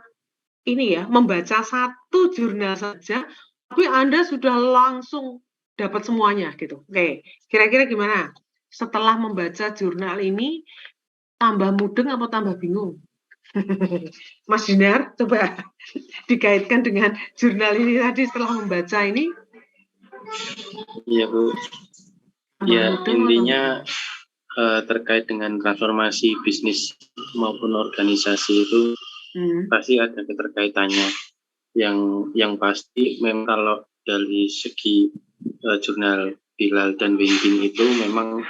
ini ya membaca satu jurnal saja, tapi Anda sudah langsung dapat semuanya gitu. Oke, kira-kira gimana? Setelah membaca jurnal ini, tambah mudeng atau tambah bingung? Mas Dinar, coba dikaitkan dengan jurnal ini tadi setelah membaca ini. Iya, Bu. Ya, intinya terkait dengan transformasi bisnis maupun organisasi itu pasti ada keterkaitannya. Yang pasti memang kalau dari segi jurnal Bilal dan Wengbin itu memang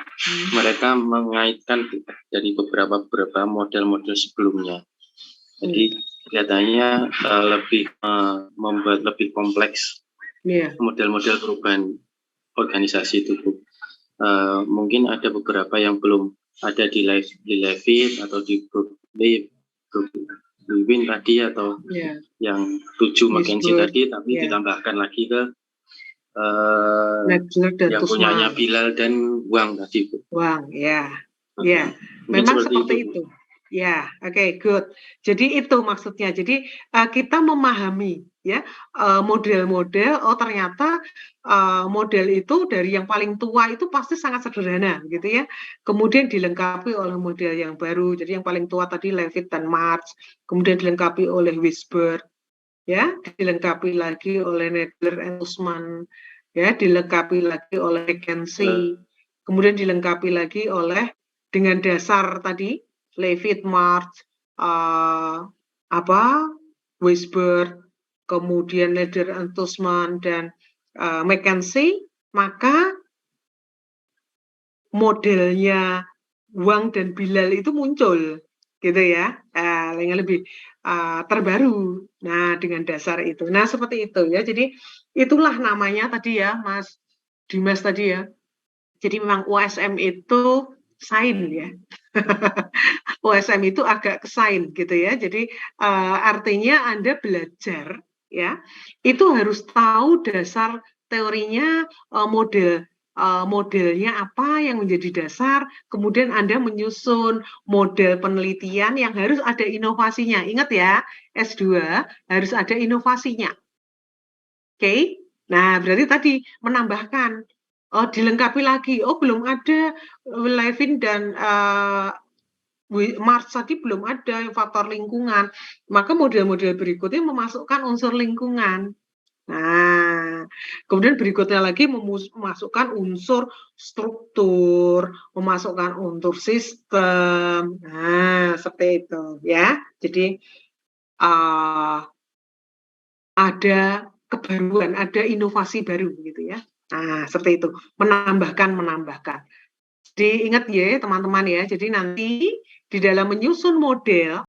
mereka mengaitkan dari beberapa model-model sebelumnya. Jadi kelihatannya lebih membuat lebih kompleks Iya. model-model perubahan organisasi tubuh. Mungkin ada beberapa yang belum ada di Levit atau di grup Win tadi atau yang 7 McKinsey tadi, tapi ditambahkan lagi ke yang punyanya Bilal dan Wang tadi, Bu. Wang, ya. Ya, memang seperti itu. Ya, oke, good. Jadi itu maksudnya. Jadi kita memahami ya model-model. Oh ternyata model itu dari yang paling tua itu pasti sangat sederhana, gitu ya. Kemudian dilengkapi oleh model yang baru. Jadi yang paling tua tadi Levit dan March. Kemudian dilengkapi oleh Wisberg, ya. Dilengkapi lagi oleh Nedler and Usman, ya. Dilengkapi lagi oleh McKinsey. Kemudian dilengkapi lagi oleh dengan dasar tadi. Levit, March, Wisberg, kemudian Nedler and Usman dan McKinsey, maka modelnya Wang dan Bilal itu muncul, gitu ya, yang lebih terbaru. Nah, dengan dasar itu. Nah, seperti itu ya. Jadi itulah namanya tadi ya, Mas Dimas tadi ya. Jadi memang USM itu sain ya. OSM itu agak kesain gitu ya. Jadi artinya Anda belajar ya, itu harus tahu dasar teorinya, modelnya apa yang menjadi dasar, kemudian Anda menyusun model penelitian yang harus ada inovasinya. Ingat ya, S2 harus ada inovasinya. Oke? Nah, berarti tadi menambahkan, dilengkapi lagi, belum ada Levin dan March tadi belum ada faktor lingkungan, maka model-model berikutnya memasukkan unsur lingkungan. Nah, kemudian berikutnya lagi memasukkan unsur struktur, memasukkan unsur sistem. Nah, seperti itu ya. Jadi ada kebaruan, ada inovasi baru gitu ya. Nah, seperti itu, menambahkan. Jadi ingat ya teman-teman ya, jadi nanti di dalam menyusun model